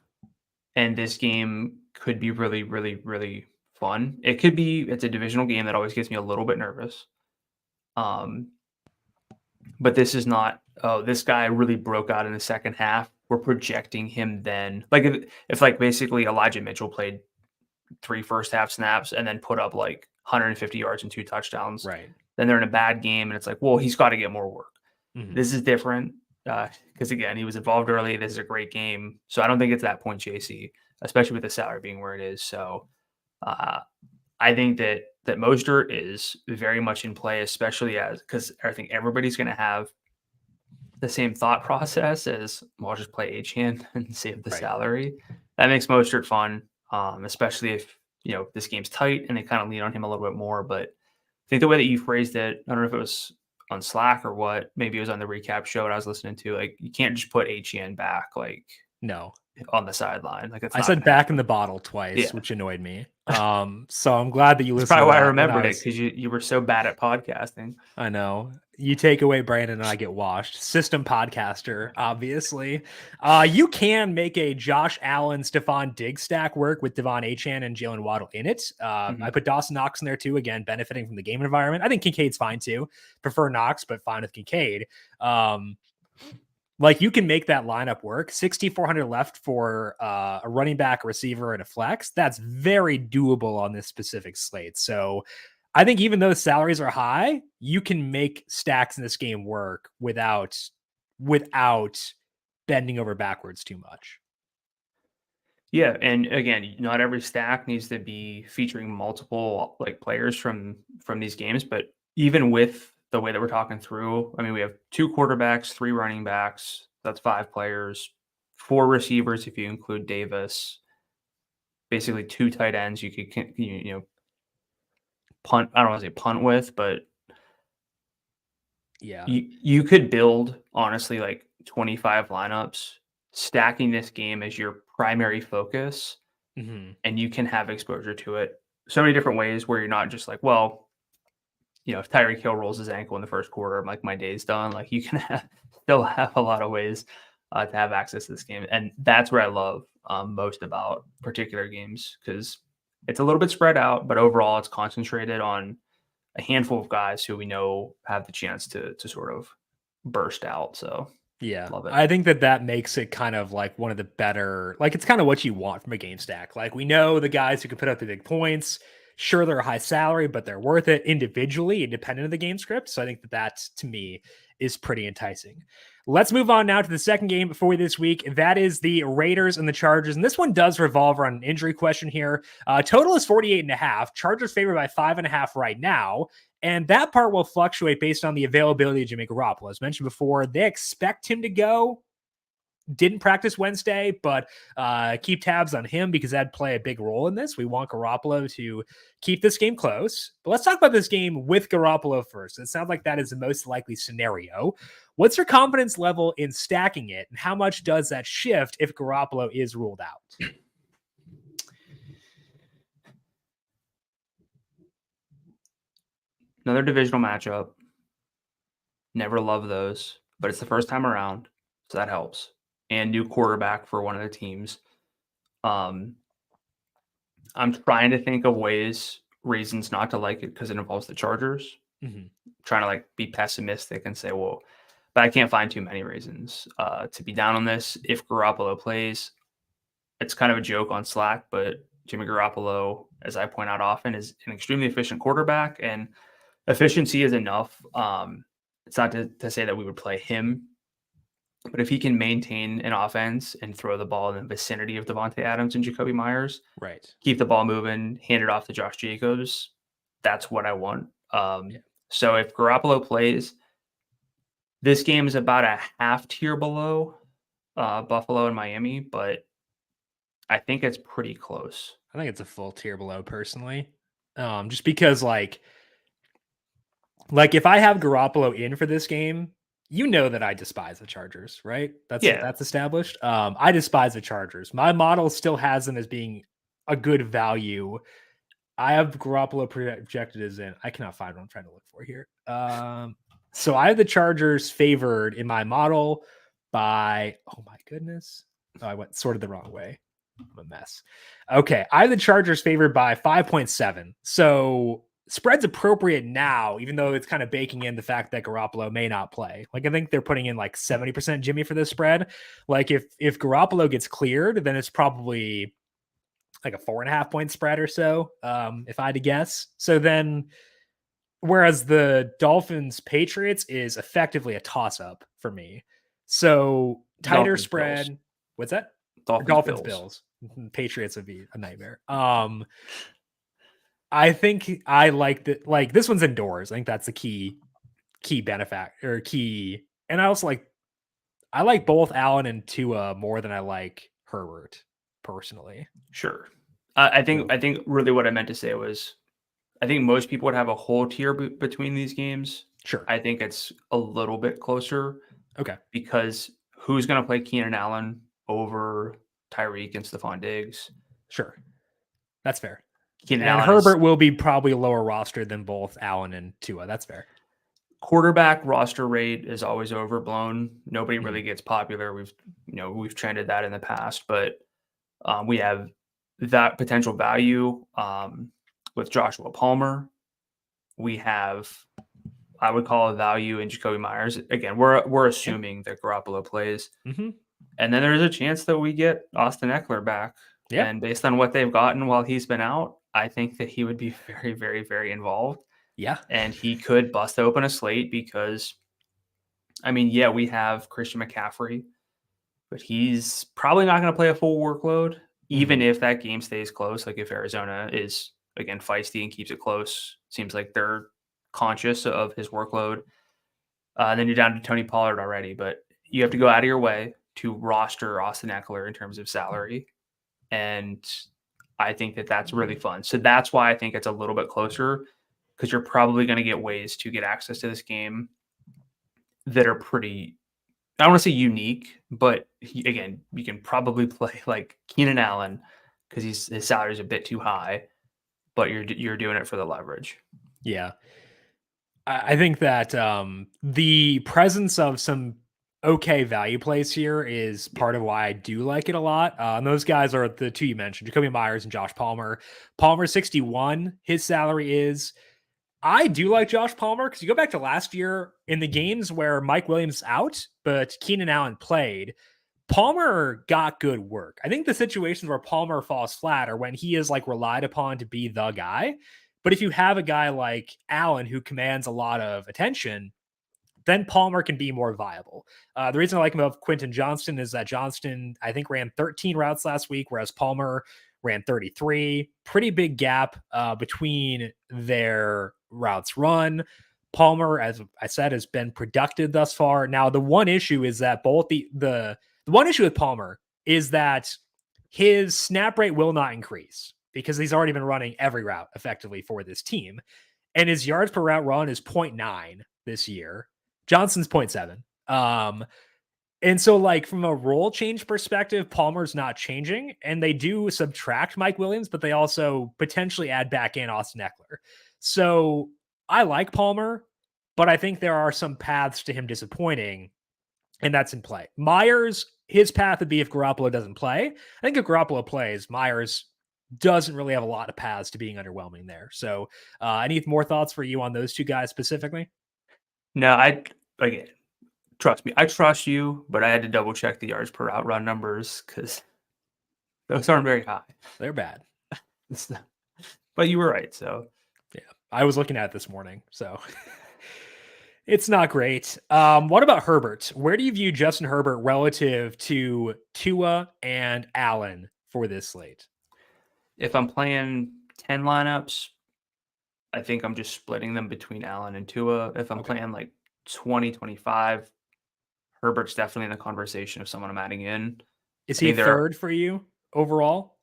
Speaker 2: And this game could be really, really, really fun. It's a divisional game that always gets me a little bit nervous. But this is not, this guy really broke out in the second half. We're projecting him then. If basically Elijah Mitchell played 3 first half snaps and then put up 150 yards and 2 touchdowns.
Speaker 1: Right.
Speaker 2: Then they're in a bad game, and it's like, well, he's got to get more work.
Speaker 1: Mm-hmm.
Speaker 2: This is different because, again, he was involved early. This is a great game. So I don't think it's that point chasey, especially with the salary being where it is. So I think that Mostert is very much in play, especially because I think everybody's going to have the same thought process as, well, I'll just play Achane and save the salary. That makes Mostert fun, especially if, this game's tight and they kind of lean on him a little bit more. But I think the way that you phrased it, I don't know if it was on Slack or what, maybe it was on the recap show that I was listening to, like, you can't just put Achane back, like,
Speaker 1: no,
Speaker 2: on the sideline. Like,
Speaker 1: I said back in the bottle twice, which annoyed me. So I'm glad that you listened.
Speaker 2: That's probably why I remembered it, because you were so bad at podcasting.
Speaker 1: I know. You take away Brandon and I get washed. System podcaster, obviously. You can make a Josh Allen, Stephon Diggs stack work with Devon Achane and Jalen Waddle in it. I put Dawson Knox in there too, again, benefiting from the game environment. I think Kincaid's fine too. Prefer Knox, but fine with Kincaid. Like, you can make that lineup work. 6,400 left for a running back, a receiver, and a flex. That's very doable on this specific slate. So I think even though salaries are high, you can make stacks in this game work without bending over backwards too much.
Speaker 2: Yeah, and again, not every stack needs to be featuring multiple players from these games, but even with the way that we're talking through, I mean, we have 2 quarterbacks, 3 running backs, that's 5 players, 4 receivers if you include Davis, basically 2 tight ends you could punt. I don't want to say punt with, but
Speaker 1: yeah,
Speaker 2: you could build, honestly, like 25 lineups, stacking this game as your primary focus, and you can have exposure to it so many different ways where you're not just like, well, if Tyreek Hill rolls his ankle in the first quarter, I'm like, my day's done. Like, you can still have a lot of ways to have access to this game. And that's what I love most about particular games, because it's a little bit spread out, but overall it's concentrated on a handful of guys who we know have the chance to sort of burst out. So
Speaker 1: yeah,
Speaker 2: love it.
Speaker 1: I think that makes it kind of like one of the better, like, it's kind of what you want from a game stack. Like, we know the guys who can put up the big points. Sure, they're a high salary, but they're worth it individually, independent of the game script. So I think that to me is pretty enticing. Let's move on now to the second game for this week. That is the Raiders and the Chargers. And this one does revolve around an injury question here. Total is 48.5. Chargers favored by 5.5 right now. And that part will fluctuate based on the availability of Jimmy Garoppolo. As mentioned before, they expect him to go. Didn't practice Wednesday, but keep tabs on him because that'd play a big role in this. We want Garoppolo to keep this game close. But let's talk about this game with Garoppolo first. It sounds like that is the most likely scenario. What's your confidence level in stacking it, and how much does that shift if Garoppolo is ruled out?
Speaker 2: Another divisional matchup. Never love those, but it's the first time around, so that helps. And new quarterback for one of the teams. I'm trying to think of reasons not to like it because it involves the Chargers. Trying to be pessimistic and say, well, but I can't find too many reasons to be down on this. If Garoppolo plays, it's kind of a joke on Slack, but Jimmy Garoppolo, as I point out often, is an extremely efficient quarterback, and efficiency is enough. It's not to say that we would play him, but if he can maintain an offense and throw the ball in the vicinity of Devontae Adams and Jacoby Myers,
Speaker 1: right,
Speaker 2: keep the ball moving, hand it off to Josh Jacobs, that's what I want. So if Garoppolo plays, this game is about a half tier below Buffalo and Miami, but I think it's pretty close.
Speaker 1: I think it's a full tier below, personally. Just because, like if I have Garoppolo in for this game, you know that I despise the Chargers, right? That's established. I despise the Chargers. My model still has them as being a good value. I have Garoppolo projected as in. I cannot find what I'm trying to look for here. So I have the Chargers favored in my model by, oh my goodness. Oh, I went sorted the wrong way. I'm a mess. Okay. I have the Chargers favored by 5.7. So spread's appropriate now, even though it's kind of baking in the fact that Garoppolo may not play. I think they're putting in 70% Jimmy for this spread. If Garoppolo gets cleared, then it's probably like a 4.5 point spread or so, if I had to guess. So then, whereas the Dolphins Patriots is effectively a toss up for me. So tighter
Speaker 2: Dolphins
Speaker 1: spread.
Speaker 2: Bills.
Speaker 1: What's that?
Speaker 2: Dolphins
Speaker 1: Bills. Patriots would be a nightmare. I think I like that. Like this one's indoors. I think that's the key benefit or key. And I like both Allen and Tua more than I like Herbert personally.
Speaker 2: Sure. I think really what I meant to say was I think most people would have a whole tier between these games.
Speaker 1: Sure.
Speaker 2: I think it's a little bit closer.
Speaker 1: Okay.
Speaker 2: Because who's going to play Keenan Allen over Tyreek and Stephon Diggs?
Speaker 1: Sure. That's fair.
Speaker 2: Keenan
Speaker 1: and
Speaker 2: Allen
Speaker 1: Herbert will be probably lower roster than both Allen and Tua. That's fair.
Speaker 2: Quarterback roster rate is always overblown. Nobody really gets popular. We've trended that in the past, but we have that potential value with Joshua Palmer. We have, I would call a value in Jacoby Myers. Again, we're assuming that Garoppolo plays, and then there's a chance that we get Austin Eckler back. Yeah. And based on what they've gotten while he's been out, I think that he would be very, very, very involved.
Speaker 1: Yeah.
Speaker 2: And he could bust open a slate because, we have Christian McCaffrey, but he's probably not going to play a full workload, even if that game stays close. Like if Arizona is, again, feisty and keeps it close, seems like they're conscious of his workload. Then you're down to Tony Pollard already, but you have to go out of your way to roster Austin Eckler in terms of salary. And I think that that's really fun. So that's why I think it's a little bit closer, because you're probably going to get ways to get access to this game that are pretty, I don't want to say unique, but again, you can probably play like Keenan Allen because his salary is a bit too high, but you're doing it for the leverage.
Speaker 1: Yeah. I think that the presence of some okay value plays here is part of why I do like it a lot. And those guys are the two you mentioned, Jacoby Myers and Josh Palmer. Palmer 61, his salary is. I do like Josh Palmer because you go back to last year in the games where Mike Williams out, but Keenan Allen played. Palmer got good work. I think the situations where Palmer falls flat are when he is like relied upon to be the guy. But if you have a guy like Allen who commands a lot of attention, then Palmer can be more viable. The reason I like him of Quentin Johnston is that Johnston, I think, ran 13 routes last week, whereas Palmer ran 33. Pretty big gap between their routes run. Palmer, as I said, has been productive thus far. Now, the one issue is that both the one issue with Palmer is that his snap rate will not increase because he's already been running every route effectively for this team. And his yards per route run is 0.9 this year. Johnson's 0.7. And so, like, from a role change perspective, Palmer's not changing. And they do subtract Mike Williams, but they also potentially add back in Austin Eckler. So I like Palmer, but I think there are some paths to him disappointing, and that's in play. Myers, his path would be if Garoppolo doesn't play. I think if Garoppolo plays, Myers doesn't really have a lot of paths to being underwhelming there. So any more thoughts for you on those two guys specifically?
Speaker 2: No, again, trust me, I trust you, but I had to double check the yards per route run numbers because those aren't very high.
Speaker 1: They're bad.
Speaker 2: But you were right. So
Speaker 1: yeah, I was looking at it this morning. So it's not great. What about Herbert? Where do you view Justin Herbert relative to Tua and Allen for this slate?
Speaker 2: If I'm playing 10 lineups, I think I'm just splitting them between Allen and Tua. If I'm playing like 20, 25, Herbert's definitely in the conversation of someone I'm adding in.
Speaker 1: Is he third for you overall?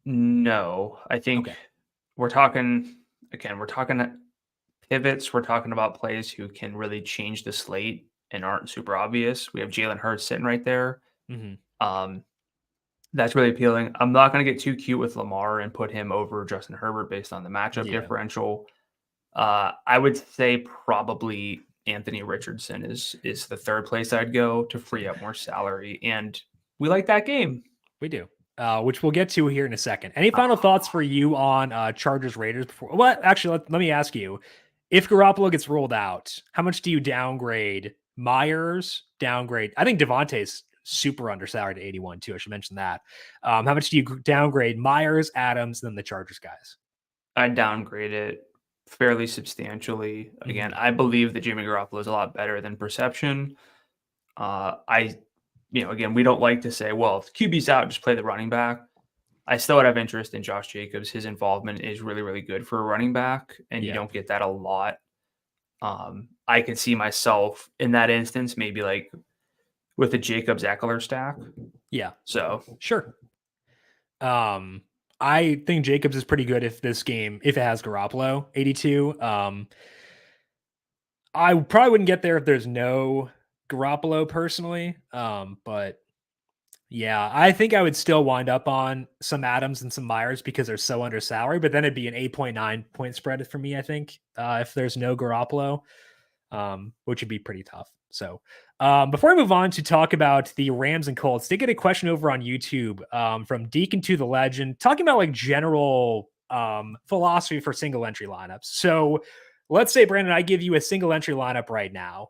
Speaker 2: No, I think we're talking pivots. We're talking about plays who can really change the slate and aren't super obvious. We have Jalen Hurts sitting right there. That's really appealing. I'm not going to get too cute with Lamar and put him over Justin Herbert based on the matchup differential. I would say probably Anthony Richardson is the third place I'd go to free up more salary. And we like that game.
Speaker 1: We do. Which we'll get to here in a second. Any final thoughts for you on Chargers Raiders before? Well, actually, let me ask you, if Garoppolo gets rolled out, how much do you downgrade Myers? I think Devontae's super undersalaried at 81 too. I should mention that. How much do you downgrade Myers, Adams, then the Chargers guys?
Speaker 2: I downgrade it fairly substantially. Again, I believe that Jimmy Garoppolo is a lot better than perception. Again, we don't like to say, well, if QB's out, just play the running back. I still would have interest in Josh Jacobs. His involvement is really, really good for a running back, and you don't get that a lot. I could see myself in that instance, maybe like with a Jacobs Eckler stack.
Speaker 1: Yeah.
Speaker 2: So
Speaker 1: sure. I think Jacobs is pretty good if it has Garoppolo 82. I probably wouldn't get there if there's no Garoppolo personally. But yeah, I think I would still wind up on some Adams and some Myers because they're so under salary, but then it'd be an 8.9 point spread for me, I think, if there's no Garoppolo, which would be pretty tough. So before I move on to talk about the Rams and Colts, did get a question over on YouTube from Deacon to the Legend talking about like general philosophy for single entry lineups. So let's say, Brandon, I give you a single entry lineup right now.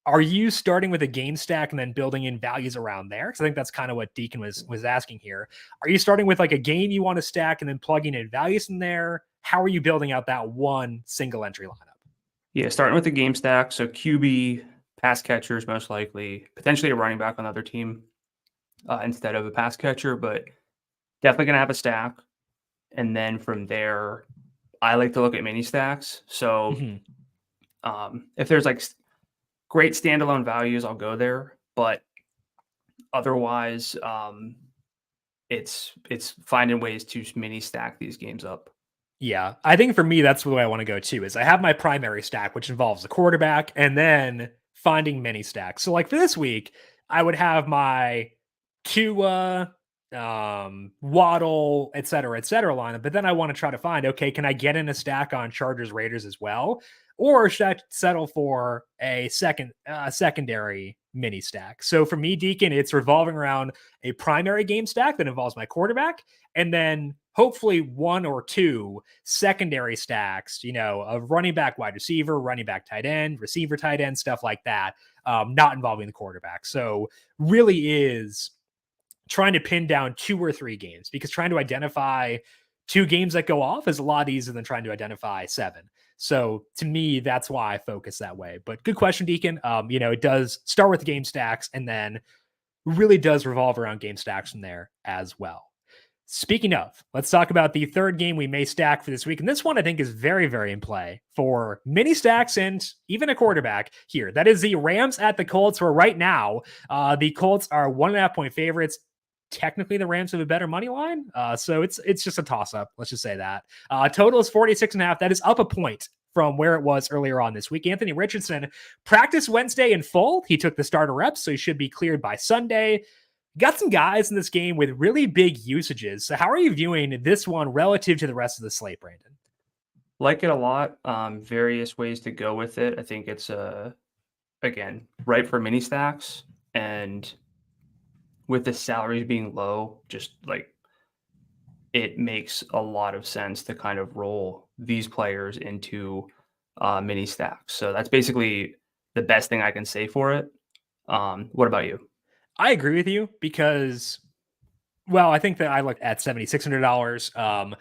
Speaker 1: Are you starting with a game stack and then building in values around there? Because I think that's kind of what Deacon was asking here. Are you starting with like a game you want to stack and then plugging in values in there? How are you building out that one single entry lineup?
Speaker 2: Yeah, starting with the game stack. So QB, pass catchers, most likely, potentially a running back on the other team instead of a pass catcher, but definitely going to have a stack. And then from there, I like to look at mini stacks. So if there's like great standalone values, I'll go there. But otherwise, it's finding ways to mini stack these games up.
Speaker 1: Yeah, I think for me, that's the way I want to go too, is I have my primary stack, which involves the quarterback, and then finding mini stacks. So like for this week, I would have my Tua, Waddle, et cetera lineup. But then I want to try to find, okay, can I get in a stack on Chargers Raiders as well? Or should I settle for a secondary mini stack? So for me, Deacon, it's revolving around a primary game stack that involves my quarterback, and then hopefully one or two secondary stacks, of running back, wide receiver, running back, tight end, receiver, tight end, stuff like that, not involving the quarterback. So really is trying to pin down 2 or 3 games, because trying to identify 2 games that go off is a lot easier than trying to identify 7. So to me, that's why I focus that way. But good question, Deacon. It does start with game stacks and then really does revolve around game stacks from there as well. Speaking of, let's talk about the third game we may stack for this week. And this one I think is very, very in play for mini stacks and even a quarterback here. That is the Rams at the Colts, where right now the Colts are 1.5 point favorites. Technically, the Rams have a better money line. So it's just a toss up. Let's just say that. Total is 46.5. That is up a point from where it was earlier on this week. Anthony Richardson practiced Wednesday in full. He took the starter reps, so he should be cleared by Sunday. Got some guys in this game with really big usages. So how are you viewing this one relative to the rest of the slate, Brandon?
Speaker 2: Like it a lot. Various ways to go with it. I think it's again, right for mini stacks, and with the salaries being low, just like it makes a lot of sense to kind of roll these players into mini stacks. So that's basically the best thing I can say for it. What about you?
Speaker 1: I agree with you because, well, I think that I looked at $7,600.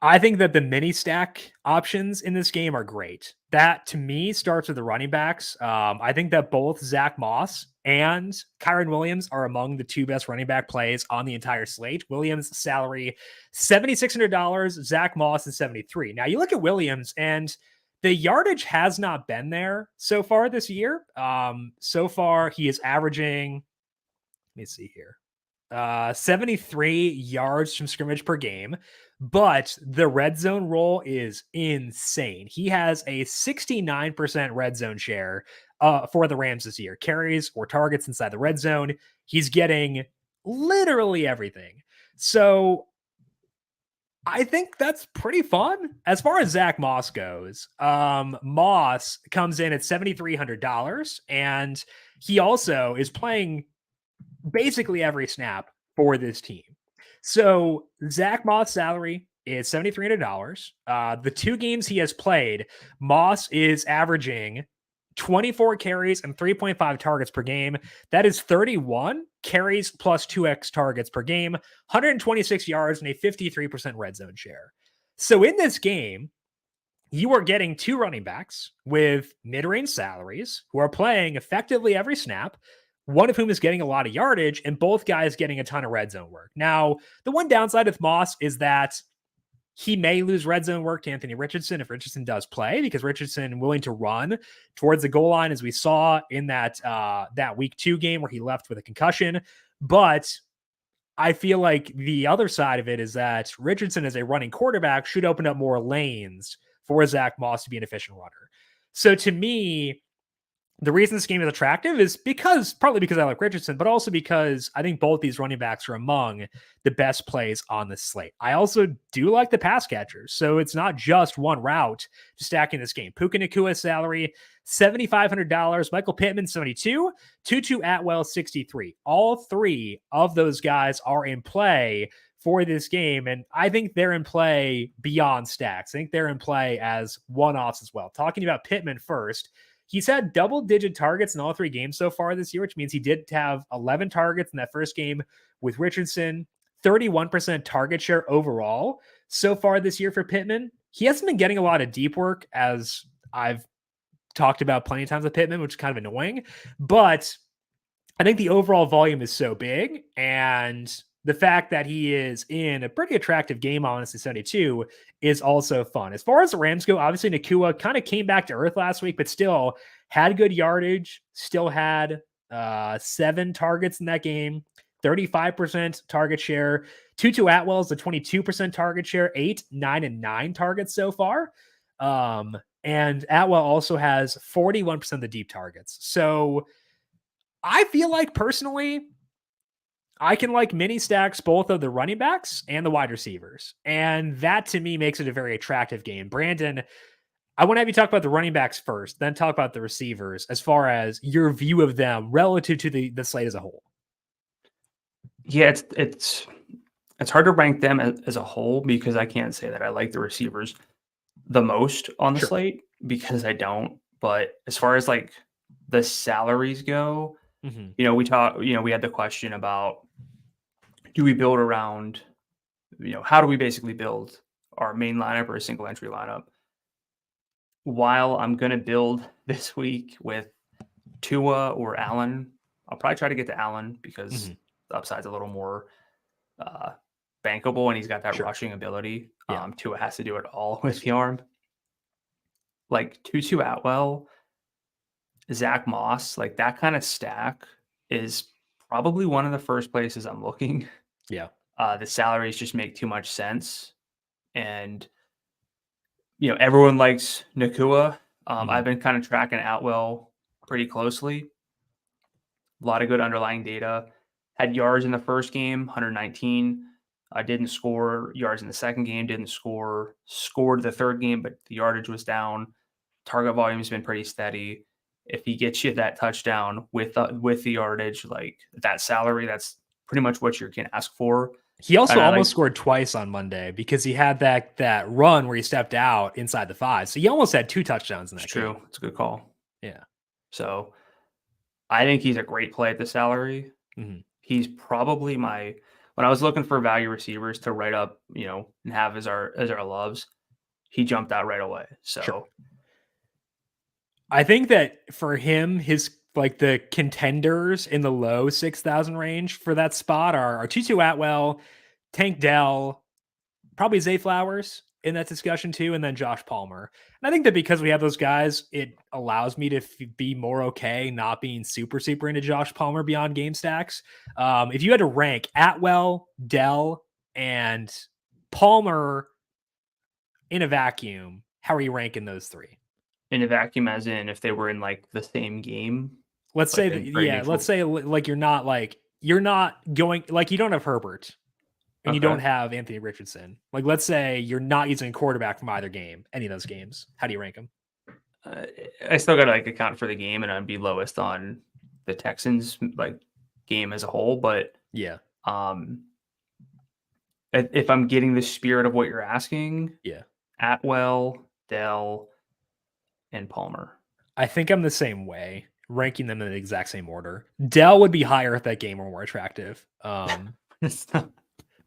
Speaker 1: I think that the mini stack options in this game are great. That to me starts with the running backs. I think that both Zach Moss and Kyron Williams are among the 2 best running back plays on the entire slate. Williams' salary $7,600. Zach Moss is $73,000. Now you look at Williams, and the yardage has not been there so far this year. So far he is averaging, let me see here, 73 yards from scrimmage per game, but the red zone role is insane. He has a 69% red zone share for the Rams this year. Carries or targets inside the red zone. He's getting literally everything. So I think that's pretty fun. As far as Zach Moss goes, Moss comes in at $7,300, and he also is playing basically every snap for this team. So Zach Moss' salary is $7,300. The 2 games he has played, Moss is averaging 24 carries and 3.5 targets per game. That is 31 carries plus 2x targets per game, 126 yards, and a 53% red zone share. So in this game, you are getting two running backs with mid-range salaries who are playing effectively every snap, one of whom is getting a lot of yardage, and both guys getting a ton of red zone work. Now, the one downside with Moss is that he may lose red zone work to Anthony Richardson if Richardson does play, because Richardson willing to run towards the goal line, as we saw in that week 2 game where he left with a concussion. But I feel like the other side of it is that Richardson as a running quarterback should open up more lanes for Zach Moss to be an efficient runner. So to me, the reason this game is attractive is partly because I like Richardson, but also because I think both these running backs are among the best plays on the slate. I also do like the pass catchers, so it's not just one route to stacking this game. Puka Nakua's salary, $7,500. Michael Pittman, $72. Tutu Atwell, $63. All three of those guys are in play for this game, and I think they're in play beyond stacks. I think they're in play as one-offs as well. Talking about Pittman first, he's had double-digit targets in all 3 games so far this year, which means he did have 11 targets in that first game with Richardson, 31% target share overall so far this year for Pittman. He hasn't been getting a lot of deep work, as I've talked about plenty of times with Pittman, which is kind of annoying, but I think the overall volume is so big, and the fact that he is in a pretty attractive game, honestly, 72, is also fun. As far as the Rams go, obviously Nakua kind of came back to earth last week, but still had good yardage, still had 7 targets in that game, 35% target share. Tutu Atwell is the 22% target share, 8, 9, and 9 targets so far. And Atwell also has 41% of the deep targets. So I feel like personally, I can like mini stacks both of the running backs and the wide receivers. And that to me makes it a very attractive game. Brandon, I want to have you talk about the running backs first, then talk about the receivers as far as your view of them relative to the slate as a whole.
Speaker 2: Yeah, it's hard to rank them as a whole, because I can't say that I like the receivers the most on the slate, because I don't. But as far as like the salaries go, we had the question about, do we build around, how do we basically build our main lineup or a single entry lineup? While I'm going to build this week with Tua or Allen, I'll probably try to get to Allen because the upside's a little more bankable, and he's got that rushing ability. Tua has to do it all with the arm. Like Tutu Atwell, Zach Moss, like that kind of stack is probably one of the first places I'm looking.
Speaker 1: Yeah.
Speaker 2: The salaries just make too much sense. And, everyone likes Nakua. I've been kind of tracking Atwell pretty closely. A lot of good underlying data. Had yards in the first game, 119. Didn't score yards in the second game, didn't score. Scored the third game, but the yardage was down. Target volume has been pretty steady. If he gets you that touchdown with the yardage, like that salary, that's pretty much what you can ask for.
Speaker 1: He also almost scored twice on Monday because he had that run where he stepped out inside the 5. So he almost had 2 touchdowns in that game.
Speaker 2: True. It's a good call.
Speaker 1: Yeah.
Speaker 2: So I think he's a great play at the salary. He's probably when I was looking for value receivers to write up, and have as our loves, he jumped out right away. So
Speaker 1: I think that for him, his like the contenders in the low 6,000 range for that spot are Tutu Atwell, Tank Dell, probably Zay Flowers in that discussion too, and then Josh Palmer. And I think that because we have those guys, it allows me to be more okay not being super into Josh Palmer beyond game stacks. If you had to rank Atwell, Dell, and Palmer in a vacuum, how are you ranking those 3?
Speaker 2: In a vacuum, as in if they were in like the same game.
Speaker 1: Let's say that, let's say like you're not going, like you don't have Herbert and you don't have Anthony Richardson. Like, let's say you're not using a quarterback from either game, any of those games. How do you rank them?
Speaker 2: I still got to like account for the game, and I'd be lowest on the Texans like game as a whole. But
Speaker 1: yeah,
Speaker 2: if I'm getting the spirit of what you're asking, Atwell, Dell, and Palmer.
Speaker 1: I think I'm the same way, ranking them in the exact same order. Dell would be higher if that game were more attractive.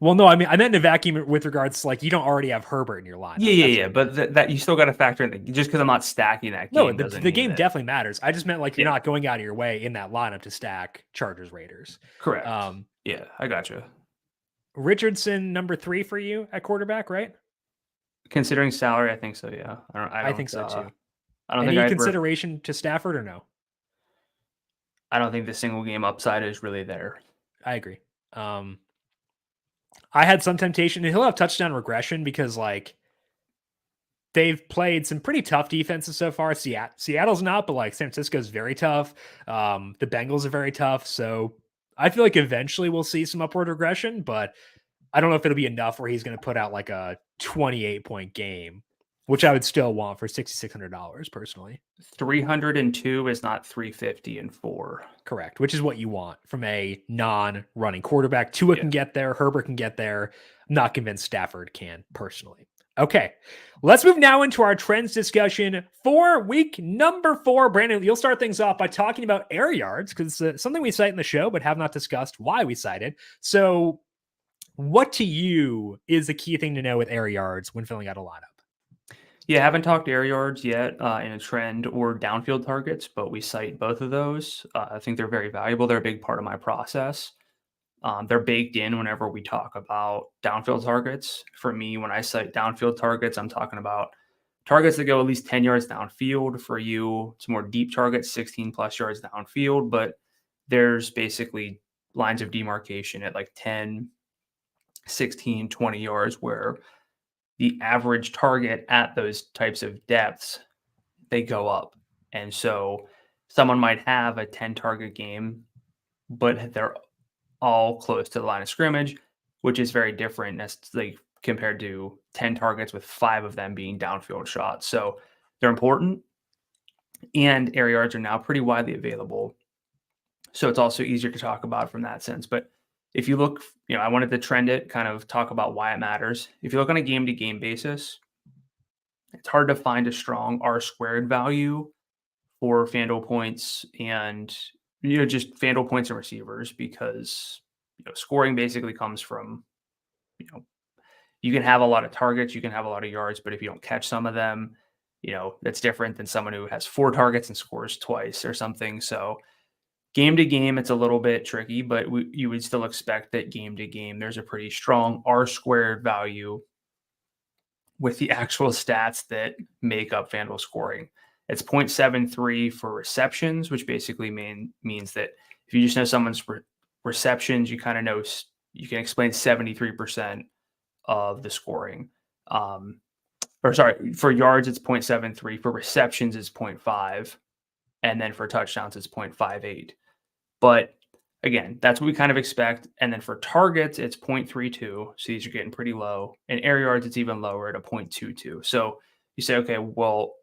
Speaker 1: Well, no, I mean, I meant in a vacuum with regards to, like, you don't already have Herbert in your lineup.
Speaker 2: Yeah. But that you still got to factor in just because I'm not stacking that game.
Speaker 1: No, the game definitely matters. I just meant, like, you're not going out of your way in that lineup to stack Chargers Raiders.
Speaker 2: Correct. Yeah, I gotcha.
Speaker 1: Richardson, number 3 for you at quarterback, right?
Speaker 2: Considering salary, I think so. Yeah,
Speaker 1: I think so too.
Speaker 2: I don't
Speaker 1: Any
Speaker 2: think
Speaker 1: consideration to Stafford or no?
Speaker 2: I don't think the single game upside is really there.
Speaker 1: I agree. I had some temptation, and he'll have touchdown regression because, like, they've played some pretty tough defenses so far. Seattle's not, but, like, San Francisco's very tough. The Bengals are very tough. So I feel like eventually we'll see some upward regression, but I don't know if it'll be enough where he's going to put out like a 28-point game, which I would still want for $6,600 personally.
Speaker 2: 302 is not 350
Speaker 1: Correct, which is what you want from a non-running quarterback. Tua can get there. Herbert can get there. I'm not convinced Stafford can personally. Okay, let's move now into our trends discussion for week number 4. Brandon, you'll start things off by talking about air yards because it's something we cite in the show but have not discussed why we cite it. So what to you is the key thing to know with air yards when filling out a lineup?
Speaker 2: Yeah, I haven't talked air yards yet in a trend or downfield targets, but we cite both of those. I think they're very valuable. They're a big part of my process. They're baked in whenever we talk about downfield targets. For me, when I cite downfield targets, I'm talking about targets that go at least 10 yards downfield. For you, it's more deep targets, 16 plus yards downfield, but there's basically lines of demarcation at like 10, 16, 20 yards where the average target at those types of depths, they go up. And so someone might have a 10 target game, but they're all close to the line of scrimmage, which is very different as like compared to 10 targets with 5 of them being downfield shots. So they're important, and air yards are now pretty widely available. So it's also easier to talk about from that sense. But if you look, I wanted to trend it, kind of talk about why it matters. If you look on a game-to-game basis, it's hard to find a strong R-squared value for FanDuel points and, just FanDuel points and receivers because, scoring basically comes from, you can have a lot of targets, you can have a lot of yards, but if you don't catch some of them, that's different than someone who has 4 targets and scores twice or something. So game to game, it's a little bit tricky, but you would still expect that game to game, there's a pretty strong R-squared value with the actual stats that make up FanDuel scoring. It's 0.73 for receptions, which basically means that if you just know someone's receptions, you kind of know, you can explain 73% of the scoring. For yards, it's 0.73. For receptions, it's 0.5. And then for touchdowns, it's 0.58. But again, that's what we kind of expect. And then for targets, it's 0.32. So these are getting pretty low. And air yards, it's even lower at a 0.22. So you say, okay, well,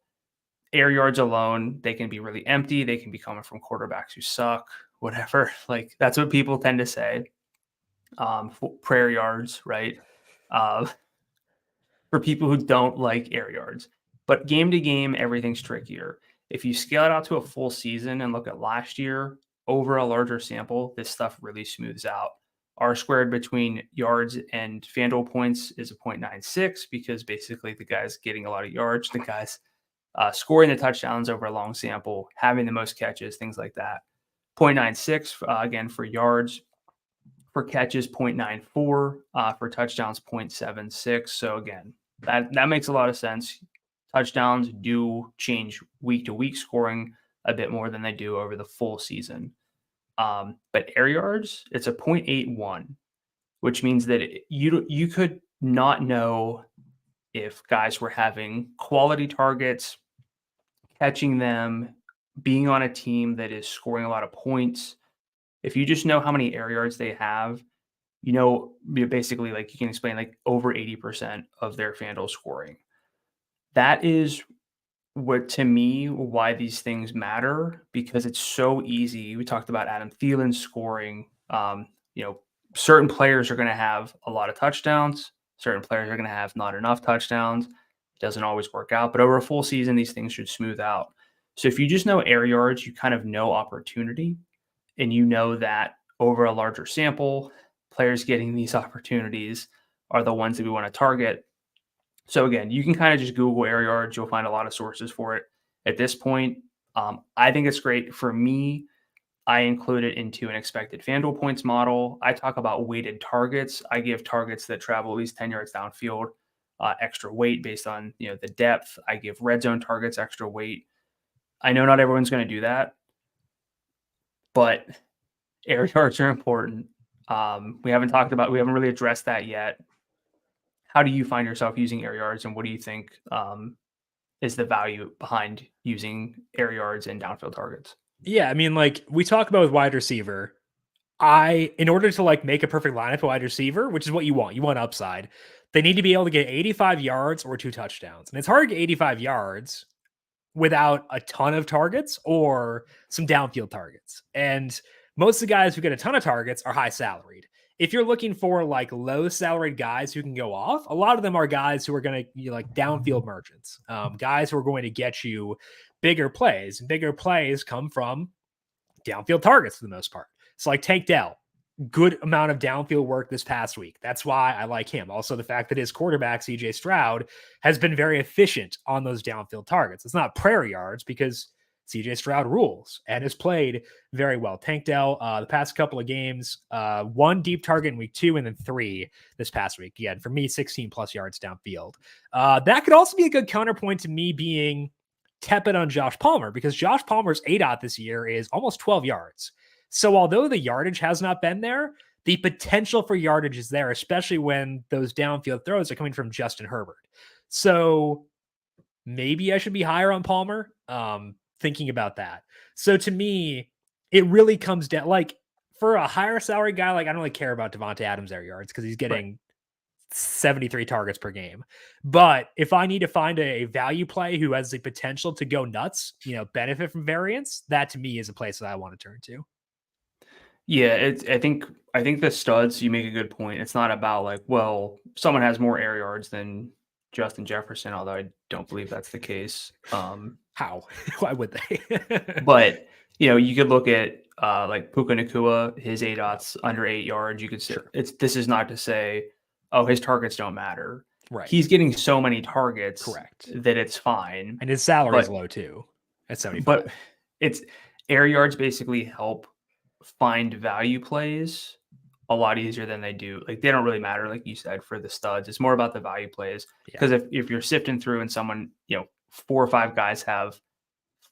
Speaker 2: air yards alone, they can be really empty. They can be coming from quarterbacks who suck, whatever. Like that's what people tend to say. For air yards, right? For people who don't like air yards. But game to game, everything's trickier. If you scale it out to a full season and look at last year over a larger sample, this stuff really smooths out. R-squared between yards and FanDuel points is a 0.96 because basically the guy's getting a lot of yards, the guy's scoring the touchdowns over a long sample, having the most catches, things like that. 0.96 again for yards. For catches, 0.94. For touchdowns, 0.76. So again, that makes a lot of sense. Touchdowns do change week to week scoring a bit more than they do over the full season. But air yards, it's a 0.81, which means that you could not know if guys were having quality targets, catching them, being on a team that is scoring a lot of points. If you just know how many air yards they have, basically like you can explain like over 80% of their FanDuel scoring. That is what, to me, why these things matter, because it's so easy. We talked about Adam Thielen scoring. Certain players are going to have a lot of touchdowns. Certain players are going to have not enough touchdowns. It doesn't always work out, but over a full season, these things should smooth out. So if you just know air yards, you kind of know opportunity, and you know that over a larger sample, players getting these opportunities are the ones that we want to target. So again, you can kind of just Google air yards. You'll find a lot of sources for it at this point. I think it's great. For me, I include it into an expected FanDuel points model. I talk about weighted targets. I give targets that travel at least 10 yards downfield extra weight based on the depth. I give red zone targets extra weight. I know not everyone's going to do that, but air yards are important. We haven't really addressed that yet. How do you find yourself using air yards, and what do you think is the value behind using air yards and downfield targets?
Speaker 1: Yeah, I mean, like we talk about with wide receiver, in order to like make a perfect lineup for wide receiver, which is what you want upside, they need to be able to get 85 yards or 2 touchdowns. And it's hard to get 85 yards without a ton of targets or some downfield targets. And most of the guys who get a ton of targets are high salaried. If you're looking for like low salaried guys who can go off, a lot of them are guys who are going to like downfield merchants, guys who are going to get you bigger plays. And bigger plays come from downfield targets for the most part. So like Tank Dell, good amount of downfield work this past week. That's why I like him. Also, the fact that his quarterback, CJ Stroud, has been very efficient on those downfield targets. It's not prayer yards because CJ Stroud rules and has played very well. Tank Dell, the past couple of games, 1 deep target in week 2 and then 3 this past week. Again, for me, 16 plus yards downfield. That could also be a good counterpoint to me being tepid on Josh Palmer, because Josh Palmer's ADOT this year is almost 12 yards. So although the yardage has not been there, the potential for yardage is there, especially when those downfield throws are coming from Justin Herbert. So maybe I should be higher on Palmer, thinking about that. So to me, it really comes down, like for a higher salary guy, like I don't really care about Devonta Adams air yards because he's getting 73 targets per game. But if I need to find a value play who has the potential to go nuts, benefit from variance, that to me is a place that I want to turn to.
Speaker 2: Yeah, I think the studs, you make a good point. It's not about like, well, someone has more air yards than Justin Jefferson, although I don't believe that's the case.
Speaker 1: How? Why would they?
Speaker 2: But you could look at like Puka Nacua, his ADOT's under 8 yards. You could say this is not to say, oh, his targets don't matter.
Speaker 1: Right.
Speaker 2: He's getting so many targets,
Speaker 1: correct,
Speaker 2: that it's fine.
Speaker 1: And his salary is low too, at 75.
Speaker 2: But it's air yards basically help find value plays a lot easier than they do. Like they don't really matter, like you said, for the studs. It's more about the value plays. Because if you're sifting through and someone, 4 or 5 guys have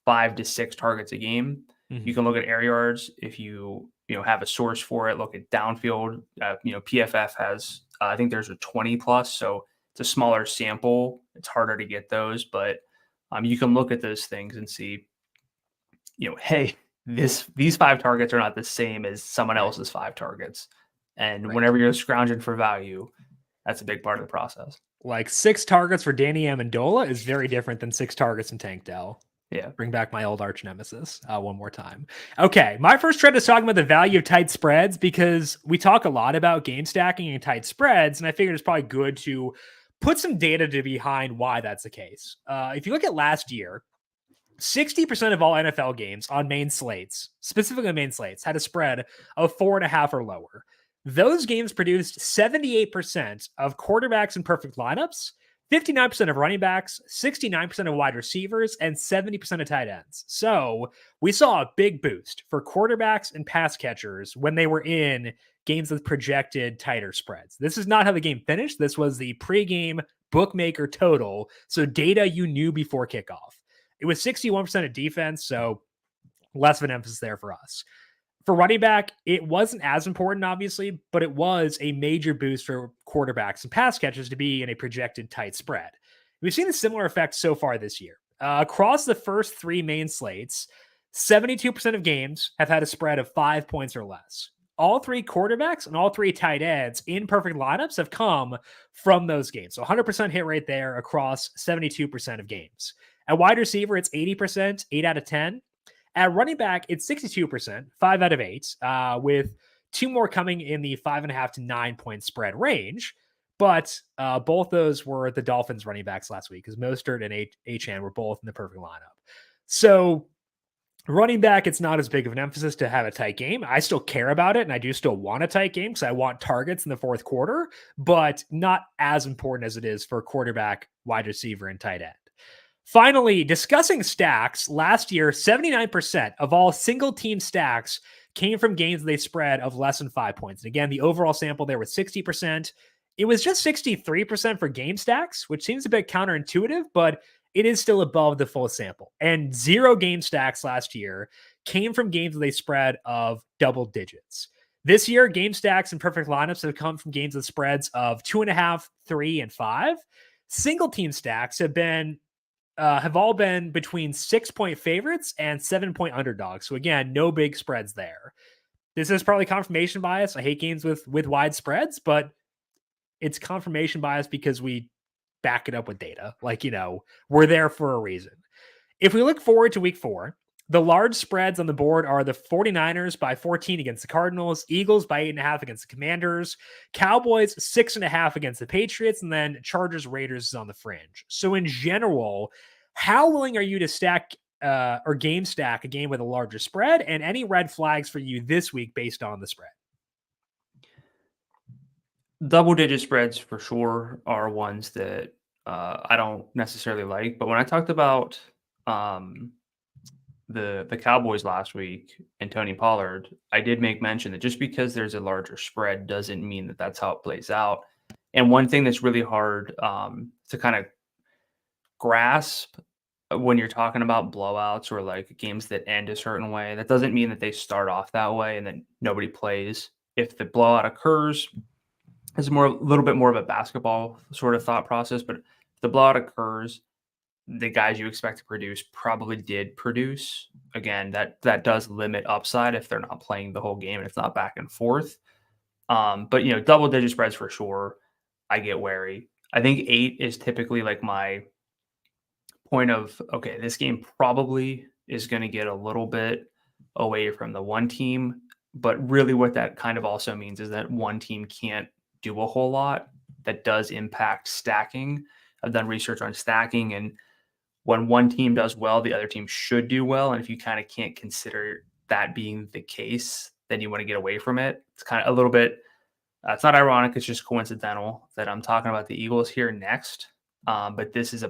Speaker 2: 5 to 6 targets a game, you can look at air yards. If you have a source for it, look at downfield. PFF has I think there's a 20 plus, so it's a smaller sample. It's harder to get those, but you can look at those things and see, hey, these 5 targets are not the same as someone else's 5 targets. And whenever you're scrounging for value, that's a big part of the process.
Speaker 1: Like 6 targets for Danny Amendola is very different than 6 targets in Tank Dell.
Speaker 2: Yeah.
Speaker 1: Bring back my old arch nemesis one more time. Okay. My first trend is talking about the value of tight spreads, because we talk a lot about game stacking and tight spreads. And I figured it's probably good to put some data to behind why that's the case. If you look at last year, 60% of all NFL games on main slates, specifically main slates, had a spread of 4.5 or lower. Those games produced 78% of quarterbacks in perfect lineups, 59% of running backs, 69% of wide receivers, and 70% of tight ends. So we saw a big boost for quarterbacks and pass catchers when they were in games with projected tighter spreads. This is not how the game finished. This was the pregame bookmaker total. So data you knew before kickoff. It was 61% of defense, so less of an emphasis there for us. For running back, it wasn't as important, obviously, but it was a major boost for quarterbacks and pass catchers to be in a projected tight spread. We've seen a similar effect so far this year. Across the first 3 main slates, 72% of games have had a spread of 5 points or less. All 3 quarterbacks and all 3 tight ends in perfect lineups have come from those games. So 100% hit rate there across 72% of games. At wide receiver, it's 80%, 8 out of 10. At running back, it's 62%, 5 out of 8, with 2 more coming in the 5.5 to 9 point spread range. But both those were the Dolphins running backs last week, because Mostert and Achane were both in the perfect lineup. So running back, it's not as big of an emphasis to have a tight game. I still care about it, and I do still want a tight game because I want targets in the fourth quarter, but not as important as it is for quarterback, wide receiver, and tight end. Finally, discussing stacks, last year, 79% of all single team stacks came from games they spread of less than 5 points. And again, the overall sample there was 60%. It was just 63% for game stacks, which seems a bit counterintuitive, but it is still above the full sample. And 0 game stacks last year came from games they spread of double digits. This year, game stacks and perfect lineups have come from games with spreads of 2.5, 3, and 5. Single team stacks have all been between 6-point favorites and 7-point underdogs. So again, no big spreads there. This is probably confirmation bias. I hate games with wide spreads, but it's confirmation bias because we back it up with data. We're there for a reason. If we look forward to week 4, the large spreads on the board are the 49ers by 14 against the Cardinals, Eagles by 8.5 against the Commanders, Cowboys 6.5 against the Patriots, and then Chargers Raiders is on the fringe. So in general, how willing are you to stack or game stack a game with a larger spread, and any red flags for you this week based on the spread?
Speaker 2: Double-digit spreads for sure are ones that I don't necessarily like. But when I talked about the Cowboys last week and Tony Pollard, I did make mention that just because there's a larger spread doesn't mean that that's how it plays out. And one thing that's really hard to kind of grasp when you're talking about blowouts or like games that end a certain way, that doesn't mean that they start off that way and then nobody plays. If the blowout occurs, it's a little bit more of a basketball sort of thought process, but if the blowout occurs, the guys you expect to produce probably did produce. Again, that does limit upside if they're not playing the whole game and it's not back and forth. But double-digit spreads for sure, I get wary. I think 8 is typically like my point of, okay, this game probably is going to get a little bit away from the one team, but really what that kind of also means is that one team can't do a whole lot. That does impact stacking. I've done research on stacking, and when one team does well, the other team should do well. And if you kind of can't consider that being the case, then you want to get away from it. It's kind of a little bit, it's not ironic. It's just coincidental that I'm talking about the Eagles here next. But this is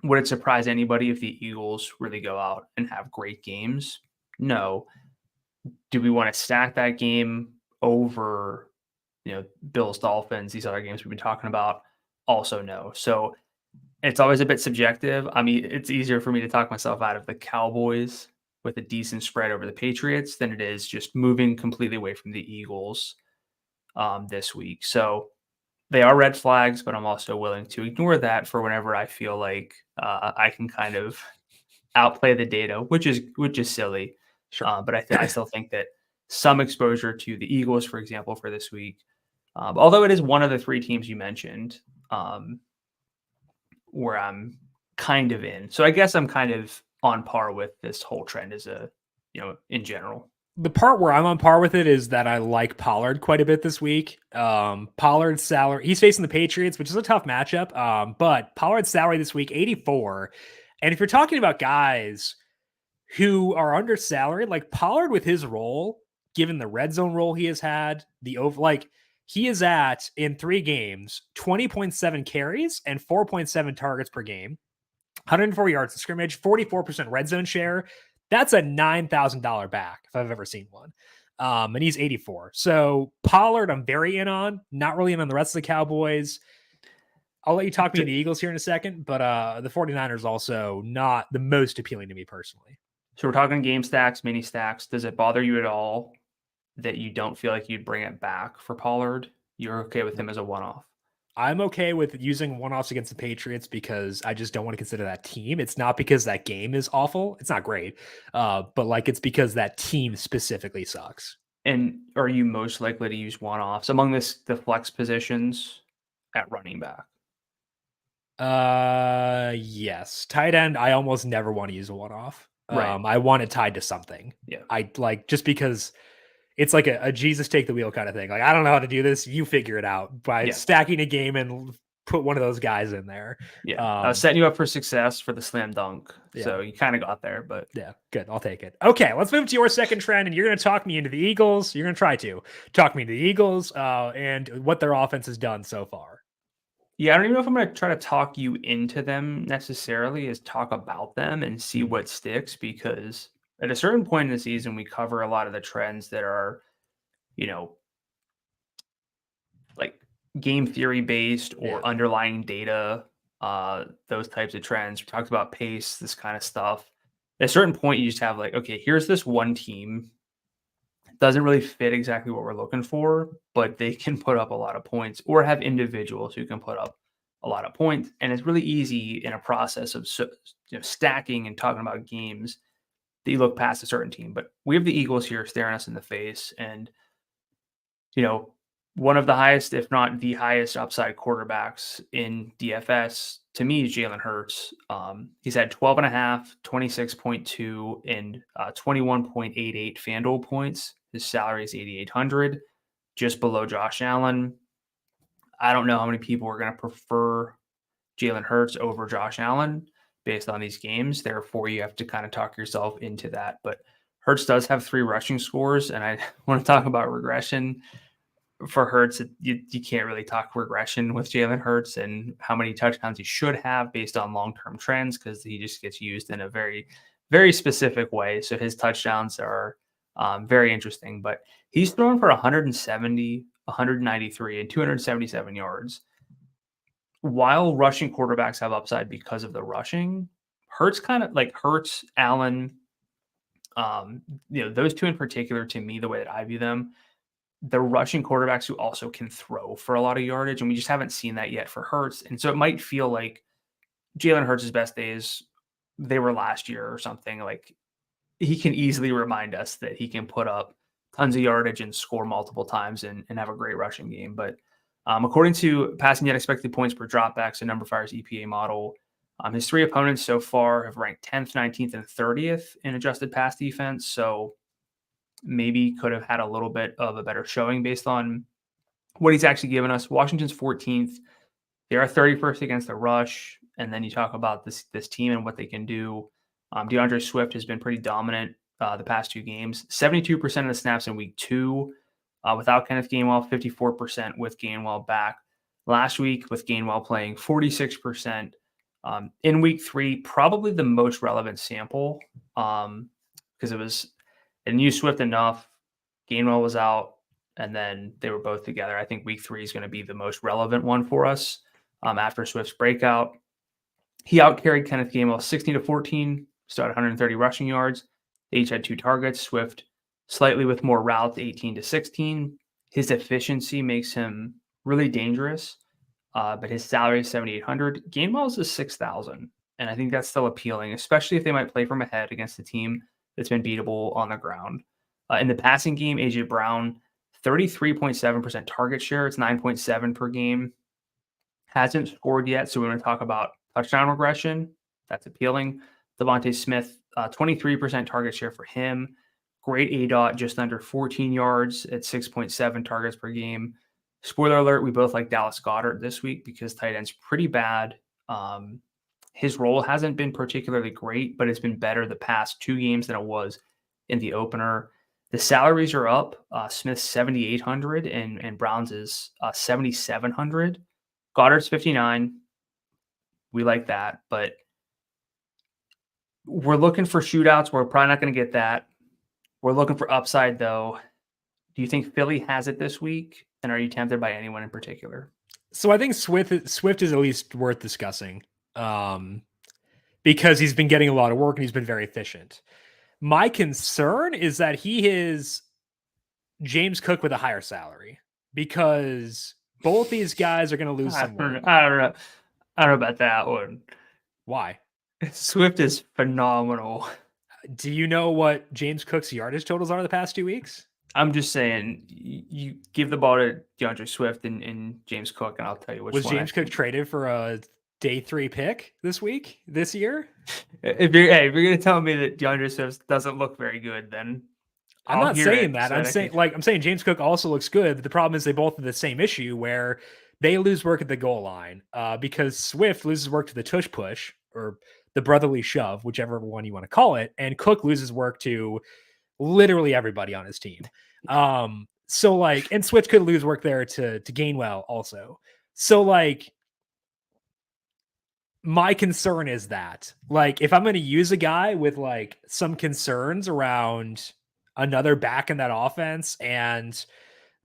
Speaker 2: would it surprise anybody if the Eagles really go out and have great games? No. Do we want to stack that game over, Bills, Dolphins, these other games we've been talking about? Also no. So it's always a bit subjective. I mean, it's easier for me to talk myself out of the Cowboys with a decent spread over the Patriots than it is just moving completely away from the Eagles this week. So they are red flags, but I'm also willing to ignore that for whenever I feel like I can kind of outplay the data, which is silly.
Speaker 1: Sure.
Speaker 2: But I still think that some exposure to the Eagles, for example, for this week, although it is one of the 3 teams you mentioned, where I'm kind of in. So I guess I'm kind of on par with this whole trend as in general.
Speaker 1: The part where I'm on par with it is that I like Pollard quite a bit this week. Pollard's salary, he's facing the Patriots, which is a tough matchup. But Pollard's salary this week, 84. And if you're talking about guys who are under salary, like Pollard with his role, given the red zone role he has had, he is at, in 3 games, 20.7 carries and 4.7 targets per game, 104 yards of scrimmage, 44% red zone share. That's a $9,000 back if I've ever seen one. And he's 84. So Pollard, I'm very in on, not really in on the rest of the Cowboys. I'll let you talk me to the Eagles here in a second, but the 49ers also not the most appealing to me personally.
Speaker 2: So we're talking game stacks, mini stacks. Does it bother you at all that you don't feel like you'd bring it back for Pollard? You're okay with him as a one-off?
Speaker 1: I'm okay with using one-offs against the Patriots because I just don't want to consider that team. It's not because that game is awful. It's not great. But it's because that team specifically sucks.
Speaker 2: And are you most likely to use one-offs among the flex positions at running back?
Speaker 1: Yes. Tight end, I almost never want to use a one-off.
Speaker 2: Right.
Speaker 1: I want it tied to something.
Speaker 2: Yeah.
Speaker 1: I just because it's like a Jesus take the wheel kind of thing. Like, I don't know how to do this. You figure it out by stacking a game and put one of those guys in there.
Speaker 2: Yeah, I was setting you up for success for the slam dunk.
Speaker 1: Yeah.
Speaker 2: So you kind of got there, but
Speaker 1: yeah, good. I'll take it. Okay, let's move to your second trend, and you're going to talk me into the Eagles. You're going to try to talk me into the Eagles and what their offense has done so far.
Speaker 2: Yeah, I don't even know if I'm going to try to talk you into them necessarily, is talk about them and see what sticks, because at a certain point in the season, we cover a lot of the trends that are, like game theory based or underlying data, those types of trends. We talked about pace, this kind of stuff. At a certain point, you just have like, okay, here's this one team. Doesn't really fit exactly what we're looking for, but they can put up a lot of points, or have individuals who can put up a lot of points. And it's really easy in a process of stacking and talking about games that you look past a certain team. But we have the Eagles here staring us in the face, and one of the highest, if not the highest upside quarterbacks in DFS to me is Jalen Hurts. He's had 12.5, 26.2, and 21.88 FanDuel points. His salary is 8,800, just below Josh Allen. I don't know how many people are going to prefer Jalen Hurts over Josh Allen based on these games. Therefore, you have to kind of talk yourself into that. But Hurts does have 3 rushing scores, and I want to talk about regression. For Hurts, you can't really talk regression with Jalen Hurts and how many touchdowns he should have based on long-term trends, because he just gets used in a very, very specific way. So his touchdowns are very interesting, but he's thrown for 170, 193, and 277 yards. While rushing quarterbacks have upside because of the rushing, Hurts kind of like Hurts, Allen, those two in particular, to me, the way that I view them, the rushing quarterbacks who also can throw for a lot of yardage, and we just haven't seen that yet for Hurts. And so it might feel like Jalen Hurts' best days, they were last year or something. Like, he can easily remind us that he can put up tons of yardage and score multiple times and have a great rushing game. But according to passing yet expected points per dropbacks and numberFire's EPA model, his 3 opponents so far have ranked 10th, 19th, and 30th in adjusted pass defense. So maybe could have had a little bit of a better showing based on what he's actually given us. Washington's 14th. They are 31st against the rush. And then you talk about this team and what they can do. DeAndre Swift has been pretty dominant the past 2 games. 72% of the snaps in week 2 without Kenneth Gainwell, 54% with Gainwell back. Last week with Gainwell playing, 46%. In week 3, probably the most relevant sample, because it was, and used Swift enough. Gainwell was out, and then they were both together. I think week 3 is going to be the most relevant one for us after Swift's breakout. He outcarried Kenneth Gainwell 16-14, still had 130 rushing yards. They each had 2 targets. Swift slightly with more routes, 18-16. His efficiency makes him really dangerous, but his salary is 7,800. Gainwell's is 6,000, and I think that's still appealing, especially if they might play from ahead against a team that's been beatable on the ground. In the passing game, AJ Brown, 33.7% target share. It's 9.7 per game. Hasn't scored yet, so we're going to talk about touchdown regression. That's appealing. Devontae Smith, 23% target share for him. Great ADOT, just under 14 yards at 6.7 targets per game. Spoiler alert, we both like Dallas Goedert this week because tight end's pretty bad. His role hasn't been particularly great, but it's been better the past 2 games than it was in the opener. The salaries are up. Smith's 7,800 and Brown's is 7,700. Goddard's 59. We like that, but we're looking for shootouts. We're probably not going to get that. We're looking for upside, though. Do you think Philly has it this week? And are you tempted by anyone in particular?
Speaker 1: So I think Swift is at least worth discussing. Because he's been getting a lot of work and he's been very efficient. My concern is that he is James Cook with a higher salary, because both these guys are going to lose some work.
Speaker 2: I don't know about that one.
Speaker 1: Why?
Speaker 2: Swift is phenomenal.
Speaker 1: Do you know what James Cook's yardage totals are the past 2 weeks?
Speaker 2: I'm just saying, you give the ball to DeAndre Swift and James Cook, and I'll tell you which one.
Speaker 1: Was James Cook traded for a day 3 pick this year?
Speaker 2: If you're going to tell me that DeAndre Swift doesn't look very good, then
Speaker 1: I'm not saying that. I'm saying James Cook also looks good, but the problem is they both have the same issue where they lose work at the goal line because Swift loses work to the tush push or the brotherly shove, whichever one you want to call it, and Cook loses work to literally everybody on his team. So like, and Swift could lose work there to Gainwell also. So like, my concern is that like if I'm going to use a guy with like some concerns around another back in that offense and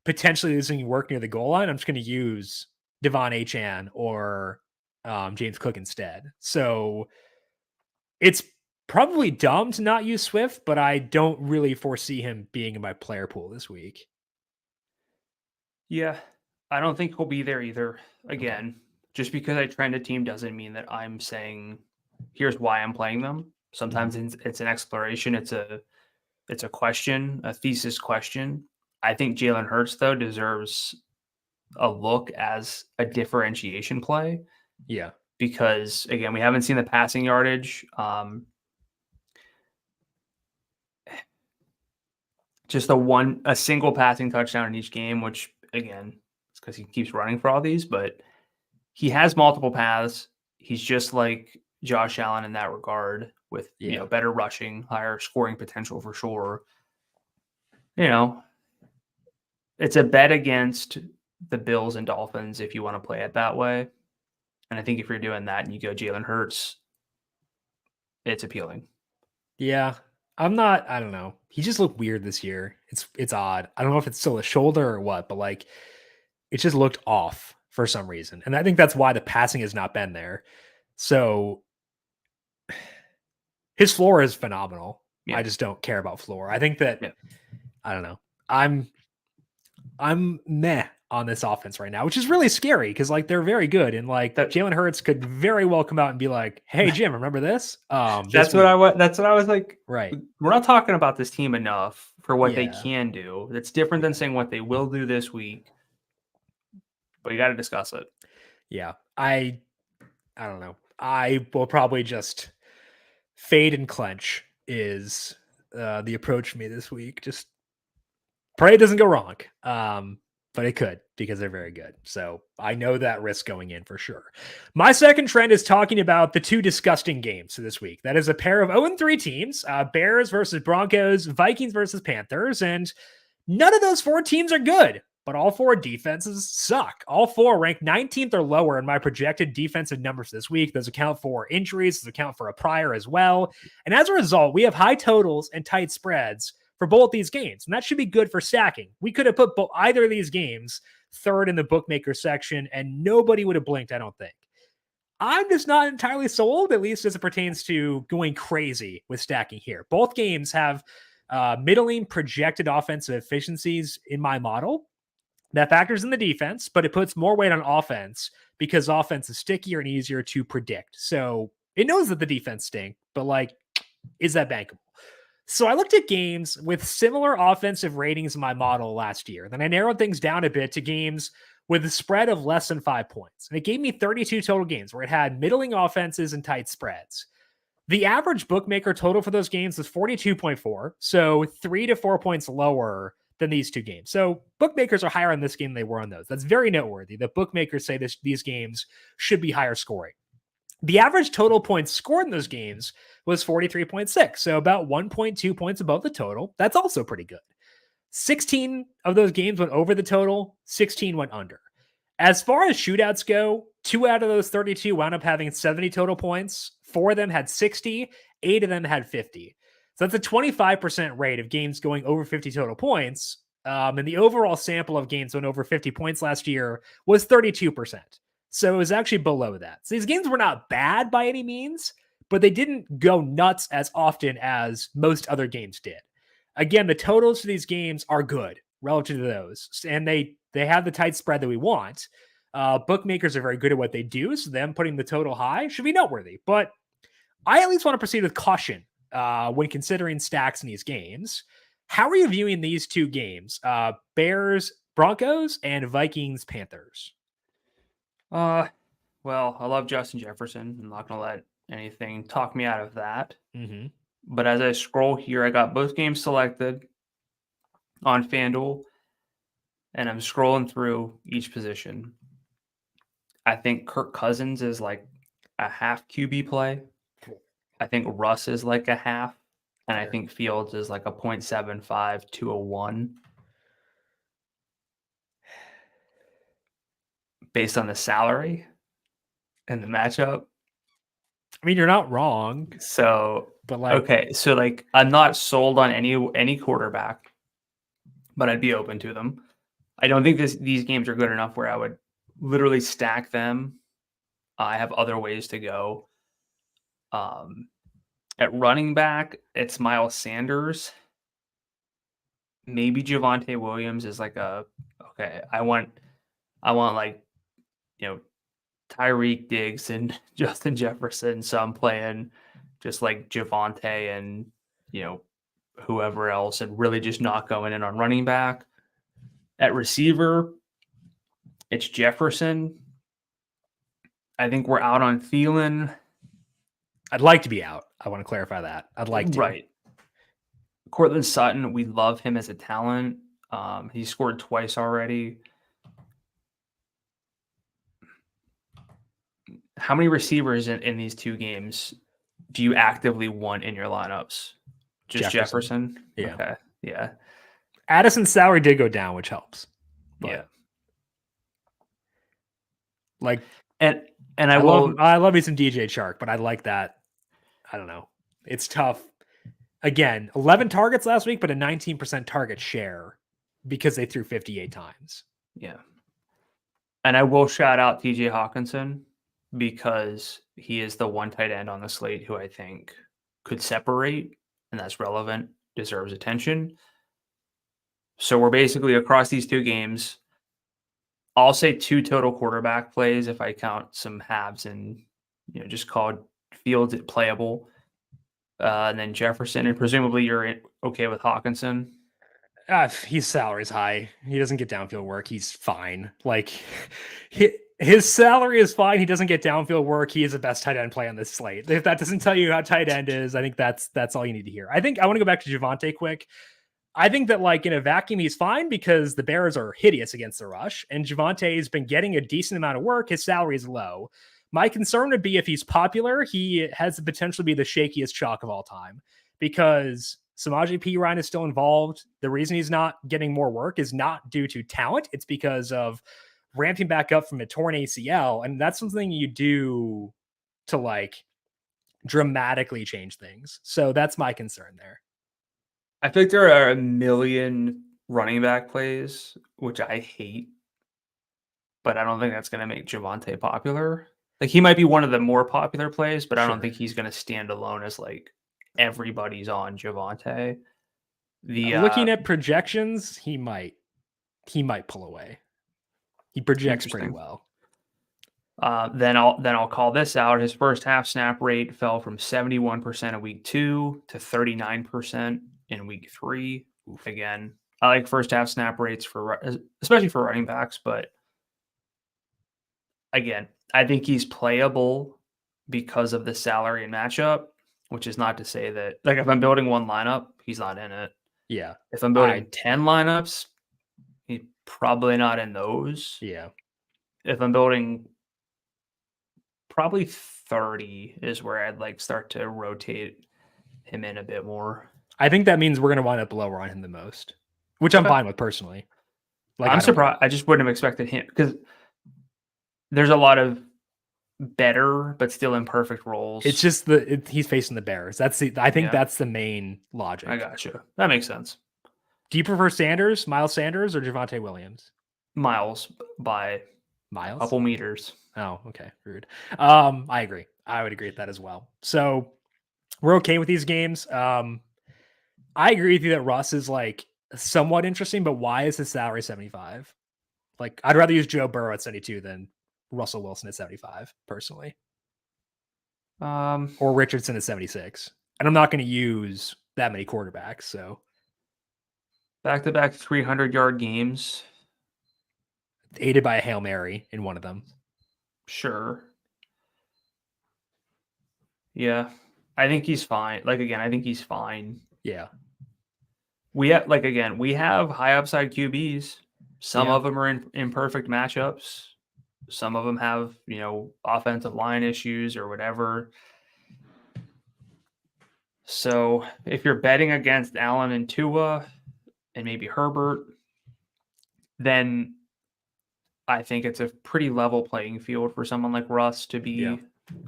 Speaker 1: potentially losing work near the goal line, I'm just going to use Devon Achan or James Cook instead. So it's probably dumb to not use Swift, but I don't really foresee him being in my player pool this week.
Speaker 2: Yeah, I don't think he'll be there either. Again,
Speaker 1: Okay.
Speaker 2: just because I trend a team doesn't mean that I'm saying here's why I'm playing them. Sometimes it's an exploration. It's a question, a thesis question. I think Jalen Hurts though deserves a look as a differentiation play.
Speaker 1: Yeah.
Speaker 2: Because again, we haven't seen the passing yardage. Just a single passing touchdown in each game, which again, it's because he keeps running for all these, but he has multiple paths. He's just like Josh Allen in that regard with better rushing, higher scoring potential for sure. It's a bet against the Bills and Dolphins if you want to play it that way. And I think if you're doing that and you go Jalen Hurts, it's appealing.
Speaker 1: Yeah. I don't know. He just looked weird this year. It's odd. I don't know if it's still a shoulder or what, but like it just looked off for some reason. And I think that's why the passing has not been there. So his floor is phenomenal. Yeah. I just don't care about floor. I think that I don't know. I'm meh on this offense right now, which is really scary because like they're very good and like Jalen Hurts could very well come out and be like, "Hey Jim, remember this?"
Speaker 2: That's what I was like.
Speaker 1: Right.
Speaker 2: We're not talking about this team enough for what they can do. That's different than saying what they will do this week. But you got to discuss it.
Speaker 1: Yeah, I don't know. I will probably just fade and clench is the approach for me this week. Just pray it doesn't go wrong. But it could because they're very good. So I know that risk going in for sure. My second trend is talking about the two disgusting games this week. That is a pair of 0-3 teams, Bears versus Broncos, Vikings versus Panthers. And none of those four teams are good, but all four defenses suck. All four rank 19th or lower in my projected defensive numbers this week. Those account for injuries, those account for a prior as well. And as a result, we have high totals and tight spreads for both these games, and that should be good for stacking. We could have put either of these games third in the bookmaker section, and nobody would have blinked, I don't think. I'm just not entirely sold, at least as it pertains to going crazy with stacking here. Both games have middling projected offensive efficiencies in my model. That factors in the defense, but it puts more weight on offense because offense is stickier and easier to predict. So it knows that the defense stink, but like, is that bankable? So I looked at games with similar offensive ratings in my model last year. Then I narrowed things down a bit to games with a spread of less than 5 points. And it gave me 32 total games where it had middling offenses and tight spreads. The average bookmaker total for those games was 42.4, so 3 to 4 points lower than these two games. So bookmakers are higher on this game than they were on those. That's very noteworthy. The bookmakers say these games should be higher scoring. The average total points scored in those games was 43.6, so about 1.2 points above the total. That's also pretty good. 16 of those games went over the total, 16 went under. As far as shootouts go, 2 out of those 32 wound up having 70 total points. 4 of them had 60, 8 of them had 50. So that's a 25% rate of games going over 50 total points. And the overall sample of games went over 50 points last year was 32%. So it was actually below that. So these games were not bad by any means, but they didn't go nuts as often as most other games did. Again, the totals for these games are good relative to those, and they have the tight spread that we want. Bookmakers are very good at what they do, so them putting the total high should be noteworthy. But I at least want to proceed with caution when considering stacks in these games. How are you viewing these two games? Bears, Broncos, and Vikings, Panthers?
Speaker 2: Well, I love Justin Jefferson. I'm not going to let anything talk me out of that.
Speaker 1: Mm-hmm.
Speaker 2: But as I scroll here, I got both games selected on FanDuel, and I'm scrolling through each position. I think Kirk Cousins is like a half QB play. I think Russ is like a half. And I think Fields is like a 0.75 to a 1. Based on the salary and the matchup.
Speaker 1: I mean, you're not wrong.
Speaker 2: So,
Speaker 1: but like,
Speaker 2: okay. So like, I'm not sold on any quarterback, but I'd be open to them. I don't think these games are good enough where I would literally stack them. I have other ways to go. At running back, it's Miles Sanders. Maybe Javonte Williams is like okay. I want like, Tyreek Diggs and Justin Jefferson. So I'm playing just like Javonte and, whoever else, and really just not going in on running back. At receiver, it's Jefferson. I think we're out on Thielen.
Speaker 1: I'd like to be out. I want to clarify that. I'd like to.
Speaker 2: Right. Cortland Sutton, we love him as a talent. He scored twice already. How many receivers in these two games do you actively want in your lineups? Just Jefferson?
Speaker 1: Yeah.
Speaker 2: Okay. Yeah.
Speaker 1: Addison's salary did go down, which helps.
Speaker 2: Yeah.
Speaker 1: Like,
Speaker 2: and I
Speaker 1: love me some DJ Chark, but I like that. I don't know. It's tough. Again, 11 targets last week, but a 19% target share because they threw 58 times.
Speaker 2: Yeah. And I will shout out TJ Hawkinson because he is the one tight end on the slate who I think could separate, and that's relevant, deserves attention. So we're basically across these two games. I'll say 2 total quarterback plays if I count some halves and, just call Fields playable. And then Jefferson, and presumably you're okay with Hawkinson.
Speaker 1: His salary's high. He doesn't get downfield work. He's fine. Like, his salary is fine. He doesn't get downfield work. He is the best tight end play on this slate. If that doesn't tell you how tight end is, I think that's all you need to hear. I think I want to go back to Javonte quick. I think that, like, in a vacuum, he's fine because the Bears are hideous against the rush, and Javonte has been getting a decent amount of work. His salary is low. My concern would be if he's popular, he has the potential to be the shakiest chalk of all time because Samaje Perine is still involved. The reason he's not getting more work is not due to talent. It's because of ramping back up from a torn ACL. And that's something you do to, like, dramatically change things. So that's my concern there.
Speaker 2: I think there are a million running back plays, which I hate, but I don't think that's going to make Javonte popular. Like, he might be one of the more popular plays, but I don't think he's going to stand alone as like everybody's on Javonte.
Speaker 1: Looking at projections, he might pull away. He projects pretty well.
Speaker 2: Then I'll call this out. His first half snap rate fell from 71% in week 2 to 39% in week 3. Oof. Again, I like first half snap rates especially for running backs, but again, I think he's playable because of the salary and matchup, which is not to say that, like, if I'm building one lineup, he's not in it.
Speaker 1: Yeah.
Speaker 2: If I'm building 10 lineups, he's probably not in those.
Speaker 1: Yeah.
Speaker 2: If I'm building probably 30 is where I'd like start to rotate him in a bit more.
Speaker 1: I think that means we're going to wind up lower on him the most, which I'm fine with personally.
Speaker 2: Like, I'm surprised. I just wouldn't have expected him because there's a lot of better but still imperfect roles.
Speaker 1: It's just he's facing the Bears. That's that's the main logic.
Speaker 2: I gotcha. That makes sense.
Speaker 1: Do you prefer Miles Sanders, or Javonte Williams?
Speaker 2: Miles by
Speaker 1: a
Speaker 2: couple meters.
Speaker 1: Oh, okay. Rude. I agree. I would agree with that as well. So we're okay with these games. I agree with you that Russ is, like, somewhat interesting, but why is his salary 75? Like, I'd rather use Joe Burrow at 72 than Russell Wilson at 75, personally. Or Richardson at 76. And I'm not going to use that many quarterbacks, so.
Speaker 2: Back-to-back 300-yard games.
Speaker 1: Aided by a Hail Mary in one of them.
Speaker 2: Sure. Yeah. I think he's fine. Like, again, I think he's fine.
Speaker 1: Yeah.
Speaker 2: We have high upside QBs. Some of them are in perfect matchups. Some of them have, offensive line issues or whatever. So if you're betting against Allen and Tua and maybe Herbert, then I think it's a pretty level playing field for someone like Russ to be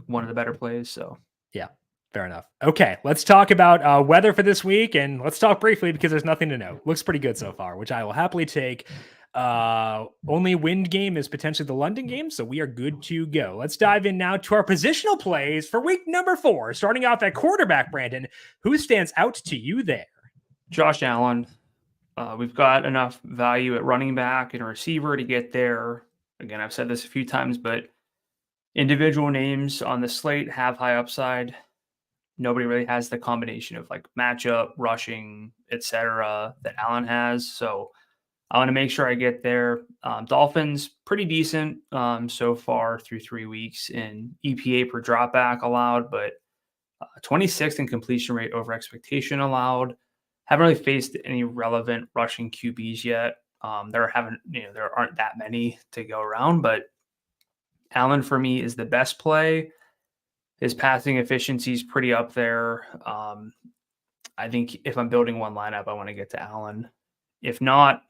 Speaker 2: one of the better plays. So
Speaker 1: yeah, fair enough. Okay, let's talk about weather for this week, and let's talk briefly because there's nothing to know. Looks pretty good so far, which I will happily take. Only wind game is potentially the London game, so we are good to go. Let's dive in now to our positional plays for week number 4. Starting off at quarterback, Brandon, who stands out to you there?
Speaker 2: Josh Allen. We've got enough value at running back and a receiver to get there. Again, I've said this a few times, but individual names on the slate have high upside. Nobody really has the combination of like matchup, rushing, etc. that Allen has. So I want to make sure I get there. Dolphins, pretty decent so far through 3 weeks in EPA per dropback allowed, but 26th in completion rate over expectation allowed. Haven't really faced any relevant rushing QBs yet. There aren't that many to go around, but Allen for me is the best play. His passing efficiency is pretty up there. I think if I'm building one lineup, I want to get to Allen. If not,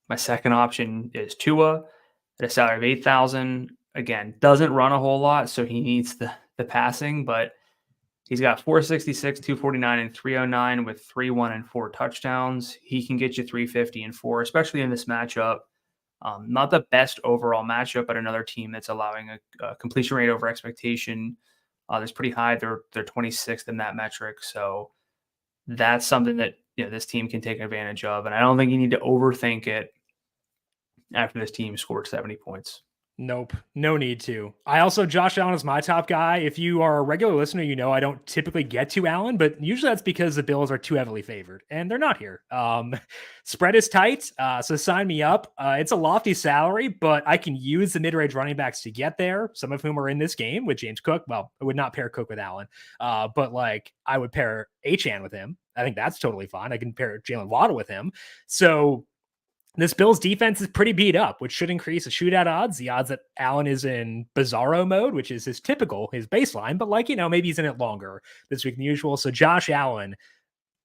Speaker 2: my second option is Tua at a salary of 8,000. Again, doesn't run a whole lot, so he needs the passing, but he's got 466, 249, and 309 with 3, 1, and 4 touchdowns. He can get you 350 and 4, especially in this matchup. Not the best overall matchup, but another team that's allowing a completion rate over expectation. That's pretty high. They're 26th in that metric. So that's something that this team can take advantage of. And I don't think you need to overthink it after this team scored 70 points.
Speaker 1: Nope, no need to. Josh Allen is my top guy. If you are a regular listener, I don't typically get to Allen, but usually that's because the Bills are too heavily favored, and they're not here. Spread is tight, so sign me up. It's a lofty salary, but I can use the mid-range running backs to get there, some of whom are in this game with James Cook. Well, I would not pair Cook with Allen, but I would pair Achane with him. I think that's totally fine. I can pair Jalen Waddle with him. So this Bills defense is pretty beat up, which should increase the shootout odds, the odds that Allen is in bizarro mode, which is his baseline, but maybe he's in it longer this week than usual. So Josh Allen,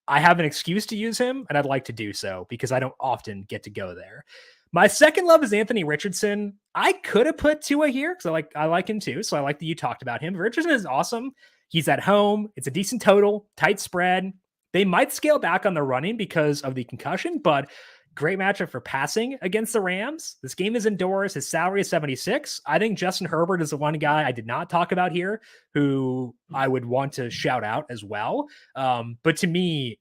Speaker 1: I have an excuse to use him, and I'd like to do so because I don't often get to go there. My second love is Anthony Richardson. I could have put Tua here because I like him too. So I like that you talked about him. Richardson is awesome. He's at home. It's a decent total, tight spread. They might scale back on the running because of the concussion, but great matchup for passing against the Rams. This game is indoors. His salary is 76. I think Justin Herbert is the one guy I did not talk about here who I would want to shout out as well. But to me,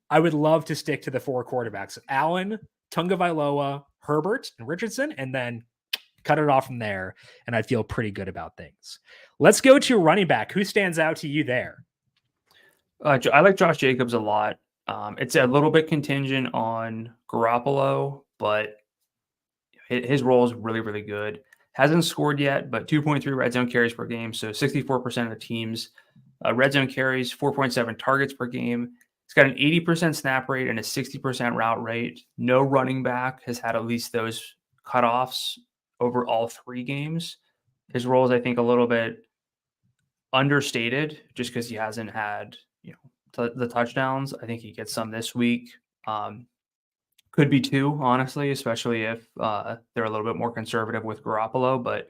Speaker 1: I would love to stick to the 4 quarterbacks: Allen, Tagovailoa, Herbert, and Richardson, and then cut it off from there. And I feel pretty good about things. Let's go to running back. Who stands out to you there?
Speaker 2: I like Josh Jacobs a lot. It's a little bit contingent on Garoppolo, but his role is really, really good. Hasn't scored yet, but 2.3 red zone carries per game. So 64% of the teams red zone carries, 4.7 targets per game. He's got an 80% snap rate and a 60% route rate. No running back has had at least those cutoffs over all 3 games. His role is, I think, a little bit understated just because he hasn't had, the touchdowns. I think he gets some this week. Could be 2, honestly, especially if they're a little bit more conservative with Garoppolo, but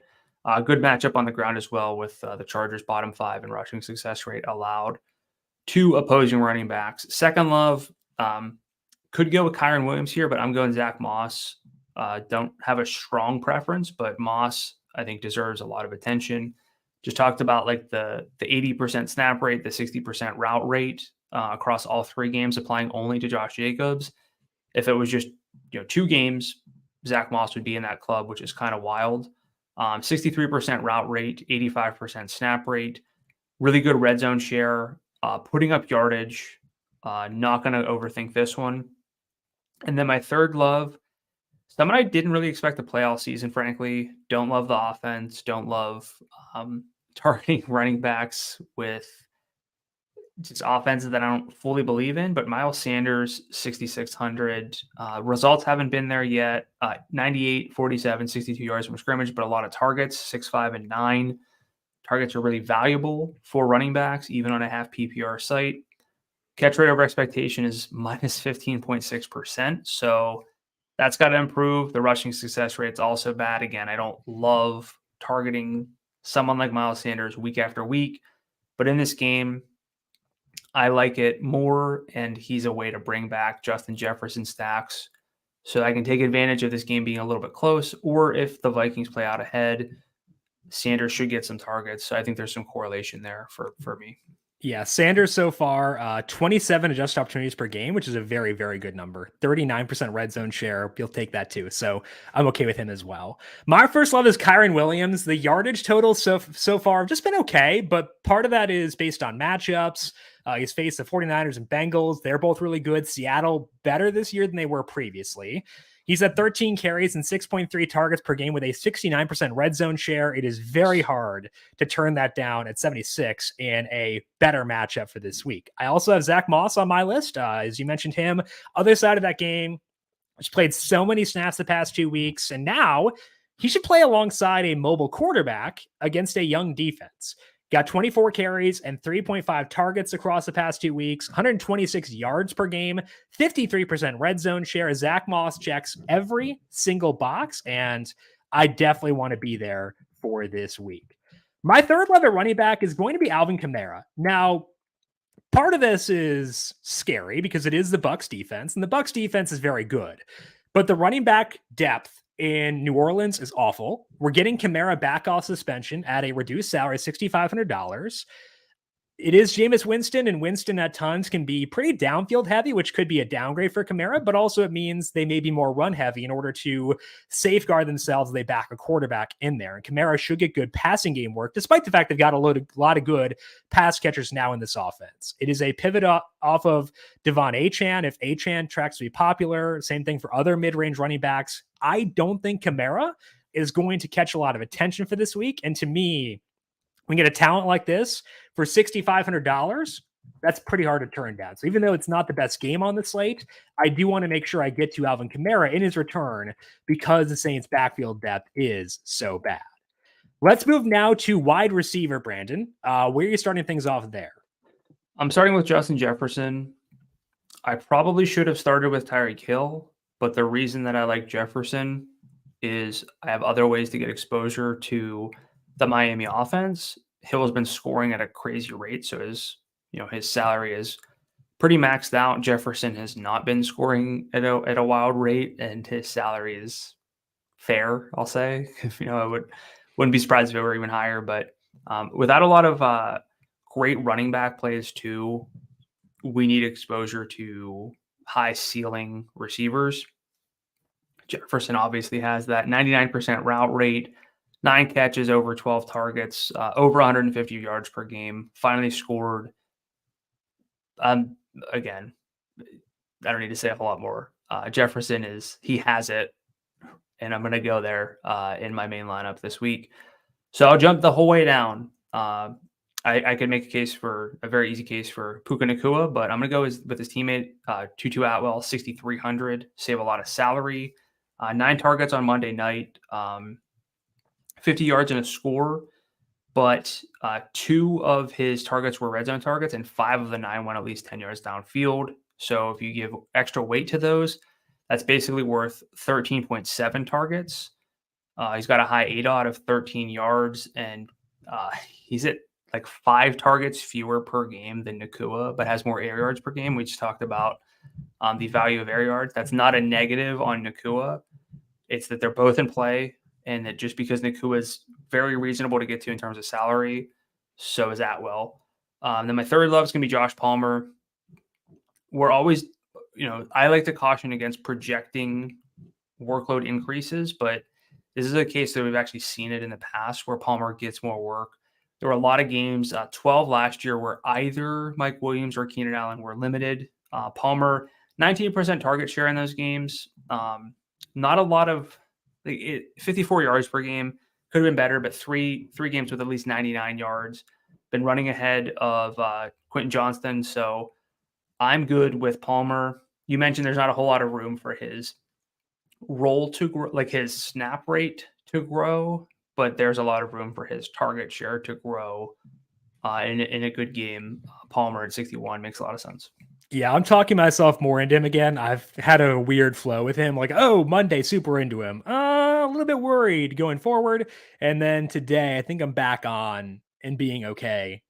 Speaker 2: good matchup on the ground as well with the Chargers bottom 5 in rushing success rate allowed. 2 opposing running backs. Second love, could go with Kyron Williams here, but I'm going Zach Moss. Don't have a strong preference, but Moss, I think, deserves a lot of attention. Just talked about like the 80% snap rate, the 60% route rate across all 3 games, applying only to Josh Jacobs. If it was just 2 games, Zach Moss would be in that club, which is kind of wild. 63% route rate, 85% snap rate, really good red zone share, putting up yardage. Not going to overthink this one. And then my third love, someone I didn't really expect to play all season, frankly. Don't love the offense. Don't love targeting running backs with just offenses that I don't fully believe in, but Miles Sanders, 6,600. Results haven't been there yet. 98, 47, 62 yards from scrimmage, but a lot of targets, 6, 5, and 9. Targets are really valuable for running backs, even on a half PPR site. Catch rate over expectation is minus 15.6%. So that's got to improve. The rushing success rate is also bad. Again, I don't love targeting someone like Miles Sanders week after week, but in this game, I like it more, and he's a way to bring back Justin Jefferson stacks so I can take advantage of this game being a little bit close, or if the Vikings play out ahead, Sanders should get some targets. So I think there's some correlation there for me.
Speaker 1: Yeah, Sanders so far, 27 adjusted opportunities per game, which is a very, very good number. 39% red zone share. You'll take that too. So I'm okay with him as well. My first love is Kyren Williams. The yardage totals so far have just been okay, but part of that is based on matchups. He's faced the 49ers and Bengals. They're both really good. Seattle better this year than they were previously. He's at 13 carries and 6.3 targets per game with a 69% red zone share. It is very hard to turn that down at 76 in a better matchup for this week. I also have Zach Moss on my list. As you mentioned him, other side of that game, which played so many snaps the past 2 weeks, and now he should play alongside a mobile quarterback against a young defense. Got 24 carries and 3.5 targets across the past 2 weeks, 126 yards per game, 53% red zone share. Zach Moss checks every single box, and I definitely want to be there for this week. My third level running back is going to be Alvin Kamara. Now, part of this is scary because it is the Bucs defense, and the Bucs defense is very good. But the running back depth in New Orleans is awful. We're getting Kamara back off suspension at a reduced salary of $6,500. It is Jameis Winston, and Winston at times can be pretty downfield heavy, which could be a downgrade for Kamara, but also it means they may be more run heavy in order to safeguard themselves as they back a quarterback in there. And Kamara should get good passing game work, despite the fact they've got a lot of good pass catchers now in this offense. It is a pivot off of Devon Achane. If Achane tracks to be popular, same thing for other mid-range running backs. I don't think Kamara is going to catch a lot of attention for this week. And to me, we get a talent like this for $6,500. That's pretty hard to turn down. So even though it's not the best game on the slate, I do want to make sure I get to Alvin Kamara in his return because the Saints' backfield depth is so bad. Let's move now to wide receiver, Brandon. Where are you starting things off there?
Speaker 2: I'm starting with Justin Jefferson. I probably should have started with Tyreek Hill, but the reason that I like Jefferson is I have other ways to get exposure to the Miami offense. Hill has been scoring at a crazy rate, so his salary is pretty maxed out. Jefferson has not been scoring at a wild rate, and his salary is fair, I'll say. I wouldn't be surprised if it were even higher, but without a lot of great running back plays too, we need exposure to high ceiling receivers. Jefferson obviously has that 99% route rate, 9 catches, over 12 targets, over 150 yards per game, finally scored. Again, I don't need to say a whole lot more. Jefferson he has it, and I'm going to go there in my main lineup this week. So I'll jump the whole way down. I could make a very easy case for Puka Nacua, but I'm going to go with his teammate, Tutu Atwell, 6,300, save a lot of salary. 9 targets on Monday night, 50 yards and a score, but 2 of his targets were red zone targets, and 5 of the 9 went at least 10 yards downfield. So if you give extra weight to those, that's basically worth 13.7 targets. He's got a high ADOT of 13 yards, and he's at like 5 targets fewer per game than Nacua, but has more air yards per game. We just talked about the value of air yards. That's not a negative on Nacua. It's that they're both in play, and that just because Nacua is very reasonable to get to in terms of salary, so is Atwell. Then my third love is going to be Josh Palmer. We're always, I like to caution against projecting workload increases, but this is a case that we've actually seen it in the past where Palmer gets more work. There were a lot of games, 12 last year, where either Mike Williams or Keenan Allen were limited. Palmer, 19% target share in those games. Not a lot of 54 yards per game. Could have been better, but three games with at least 99 yards. been running ahead of Quentin Johnston. So I'm good with Palmer. You mentioned there's not a whole lot of room for his role to grow, like his snap rate to grow, but there's a lot of room for his target share to grow in a good game. Palmer at 61 makes a lot of sense.
Speaker 1: Yeah, I'm talking myself more into him again. I've had a weird flow with him. Like, oh, Monday, super into him. A little bit worried going forward. And then today, I think I'm back on and being okay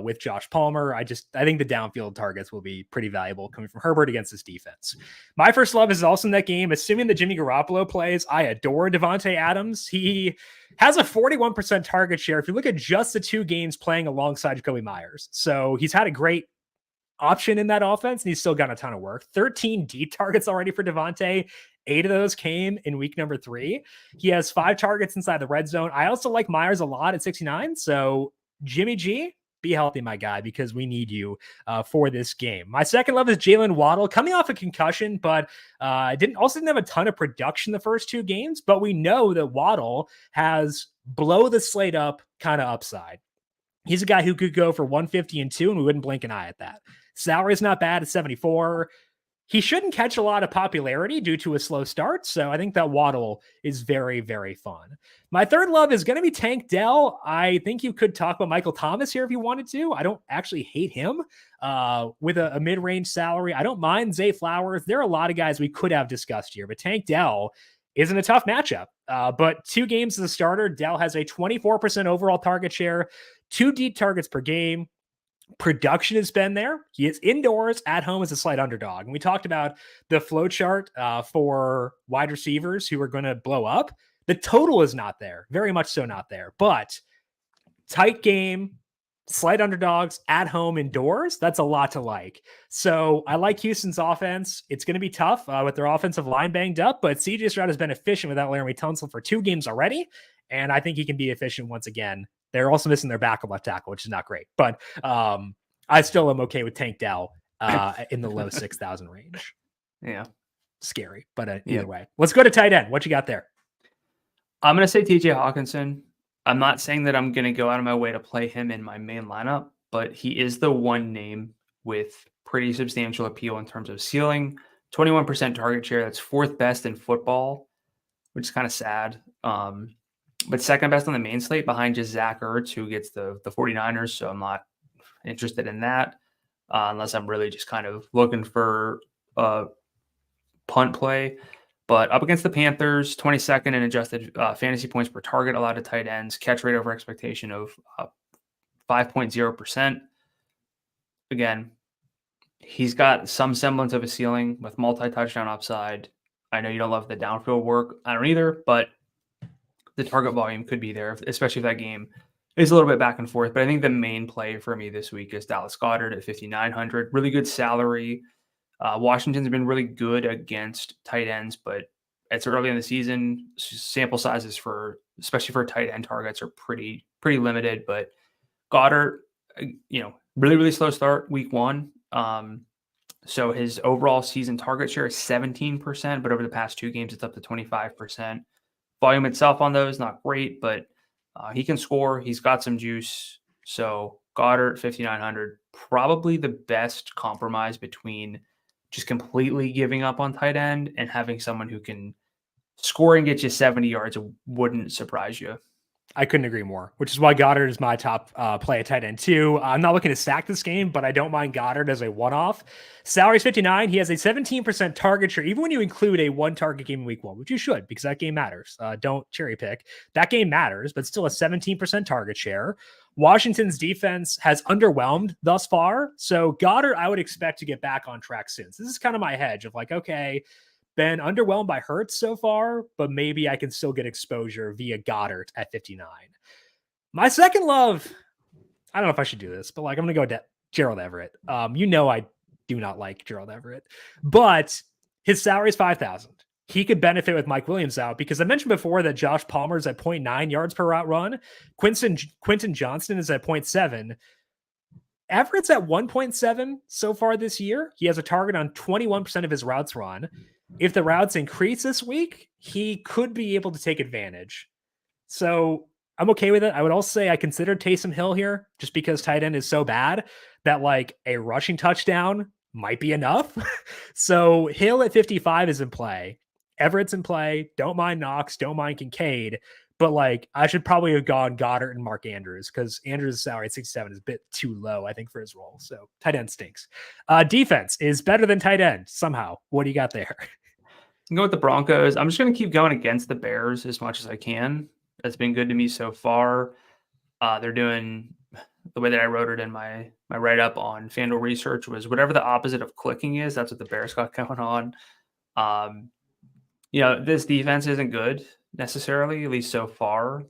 Speaker 1: with Josh Palmer. I think the downfield targets will be pretty valuable coming from Herbert against this defense. My first love is also in that game. Assuming that Jimmy Garoppolo plays, I adore Devontae Adams. He has a 41% target share if you look at just the 2 games playing alongside Jacoby Myers. So he's had a great option in that offense, and he's still got a ton of work. 13 deep targets already for Devontae. 8 of those came in week number 3. He has 5 targets inside the red zone. I also like Myers a lot at 69. So Jimmy G, be healthy, my guy, because we need you for this game. My second love is Jalen Waddle, coming off a concussion, but didn't have a ton of production the first 2 games. But we know that Waddle has blow the slate up kind of upside. He's a guy who could go for 150 and 2, and we wouldn't blink an eye at that. Salary's not bad at 74. He shouldn't catch a lot of popularity due to a slow start, so I think that Waddle is very, very fun. My third love is going to be Tank Dell. I think you could talk about Michael Thomas here if you wanted to. I don't actually hate him with a mid-range salary. I don't mind Zay Flowers. There are a lot of guys we could have discussed here, but Tank Dell isn't a tough matchup. But 2 games as a starter, Dell has a 24% overall target share, 2 deep targets per game. Production has been there. He is indoors, at home as a slight underdog. And we talked about the flow chart for wide receivers who are going to blow up. The total is not there. Very much so not there. But tight game, slight underdogs, at home, indoors. That's a lot to like. So I like Houston's offense. It's going to be tough with their offensive line banged up. But CJ Stroud has been efficient without Laremy Tunsil for 2 games already. And I think he can be efficient once again. They're also missing their backup left tackle, which is not great. But I still am okay with Tank Dell in the low 6,000 range.
Speaker 2: Yeah.
Speaker 1: Scary, but either way. Let's go to tight end. What you got there?
Speaker 2: I'm going to say TJ Hawkinson. I'm not saying that I'm going to go out of my way to play him in my main lineup, but he is the one name with pretty substantial appeal in terms of ceiling. 21% target share. That's 4th best in football, which is kind of sad. But 2nd best on the main slate behind just Zach Ertz, who gets the 49ers. So I'm not interested in that unless I'm really just kind of looking for a punt play. But up against the Panthers, 22nd in adjusted fantasy points per target allowed to tight ends, catch rate over expectation of 5.0%. Again, he's got some semblance of a ceiling with multi-touchdown upside. I know you don't love the downfield work. I don't either, but the target volume could be there, especially if that game is a little bit back and forth. But I think the main play for me this week is Dallas Goedert at 5,900. Really good salary. Washington's been really good against tight ends, but it's early in the season. Sample sizes for, especially for tight end targets, are pretty limited. But Goddard, really, really slow start week 1. So his overall season target share is 17%, but over the past 2 games, it's up to 25%. Volume itself on those, not great, but he can score. He's got some juice. So Goddard, 5,900, probably the best compromise between just completely giving up on tight end and having someone who can score and get you 70 yards. It wouldn't surprise you.
Speaker 1: I couldn't agree more, which is why Goddard is my top play at tight end too. I'm not looking to stack this game, but I don't mind Goddard as a one-off. Salary's 59. He has a 17% target share, even when you include a 1-target game in week 1, which you should, because that game matters. Don't cherry pick. That game matters, but still a 17% target share. Washington's defense has underwhelmed thus far. So Goddard, I would expect to get back on track soon. So this is kind of my hedge of like, okay, been underwhelmed by Hurts so far, but maybe I can still get exposure via Goddard at 59. My second love, I don't know if I should do this, but like I'm going to go Gerald Everett. I do not like Gerald Everett, but his salary is 5,000. He could benefit with Mike Williams out because I mentioned before that Josh Palmer is at 0.9 yards per route run. Quentin Johnston is at 0.7. Everett's at 1.7 so far this year. He has a target on 21% of his routes run. If the routes increase this week, he could be able to take advantage. So I'm okay with it. I would also say I considered Taysom Hill here just because tight end is so bad that like a rushing touchdown might be enough. So Hill at 55 is in play. Everett's in play. Don't mind Knox. Don't mind Kincaid. But like I should probably have gone Goddard and Mark Andrews because Andrews' salary at 67 is a bit too low, I think, for his role. So tight end stinks. Defense is better than tight end somehow. What do you got there?
Speaker 2: Go with the Broncos. I'm just going to keep going against the Bears as much as I can. That's been good to me so far. They're doing the way that I wrote it in my write-up on FanDuel Research was whatever the opposite of clicking is, that's what the Bears got going on. This defense isn't good necessarily, at least so far,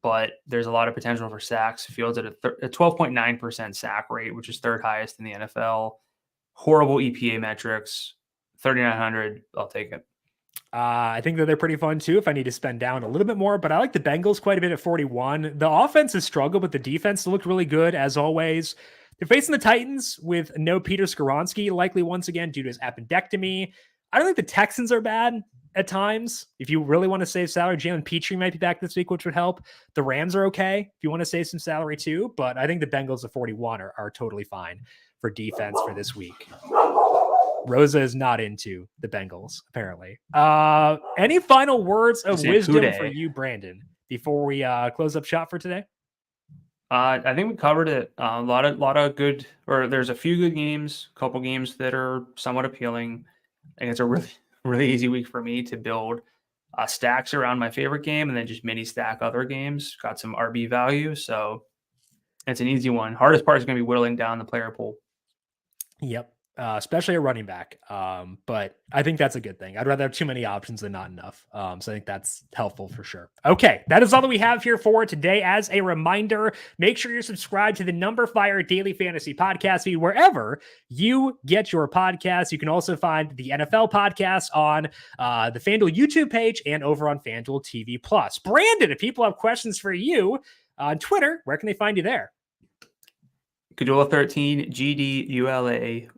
Speaker 2: but there's a lot of potential for sacks. Fields at a 12.9% sack rate, which is third highest in the NFL. Horrible EPA metrics. 3,900, I'll take it.
Speaker 1: I think that they're pretty fun too if I need to spend down a little bit more, but I like the Bengals quite a bit at 41. The offense has struggled, but the defense looked really good as always. They're facing the Titans with no Peter Skoronski, likely once again due to his appendectomy. I don't think the Texans are bad at times. If you really want to save salary, Jalen Petrie might be back this week, which would help. The Rams are okay if you want to save some salary too, but I think the Bengals at 41 are totally fine for defense for this week. Rosa is not into the Bengals, apparently. Any final words of wisdom for you, Brandon, before we close up shop for today?
Speaker 2: I think we covered it. A lot of good, or there's a few good games, a couple games that are somewhat appealing. I think it's a really, really easy week for me to build stacks around my favorite game and then just mini stack other games. Got some RB value, so it's an easy one. Hardest part is going to be whittling down the player pool.
Speaker 1: Yep. Especially a running back. But I think that's a good thing. I'd rather have too many options than not enough. So I think that's helpful for sure. Okay. That is all that we have here for today. As a reminder, make sure you're subscribed to the numberFire Daily Fantasy Podcast feed wherever you get your podcasts. You can also find the NFL podcast on the FanDuel YouTube page and over on FanDuel TV Plus. Brandon, if people have questions for you on Twitter, where can they find you there?
Speaker 2: Gdula 13, GDULA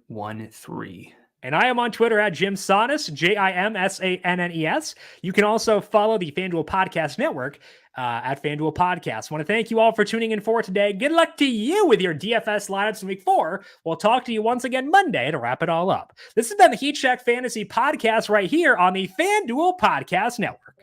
Speaker 2: 13.
Speaker 1: And I am on Twitter at Jim Sannes, JIMSANNES. You can also follow the FanDuel Podcast Network at FanDuel Podcast. I want to thank you all for tuning in for today. Good luck to you with your DFS lineups in week 4. We'll talk to you once again Monday to wrap it all up. This has been the Heat Check Fantasy Podcast right here on the FanDuel Podcast Network.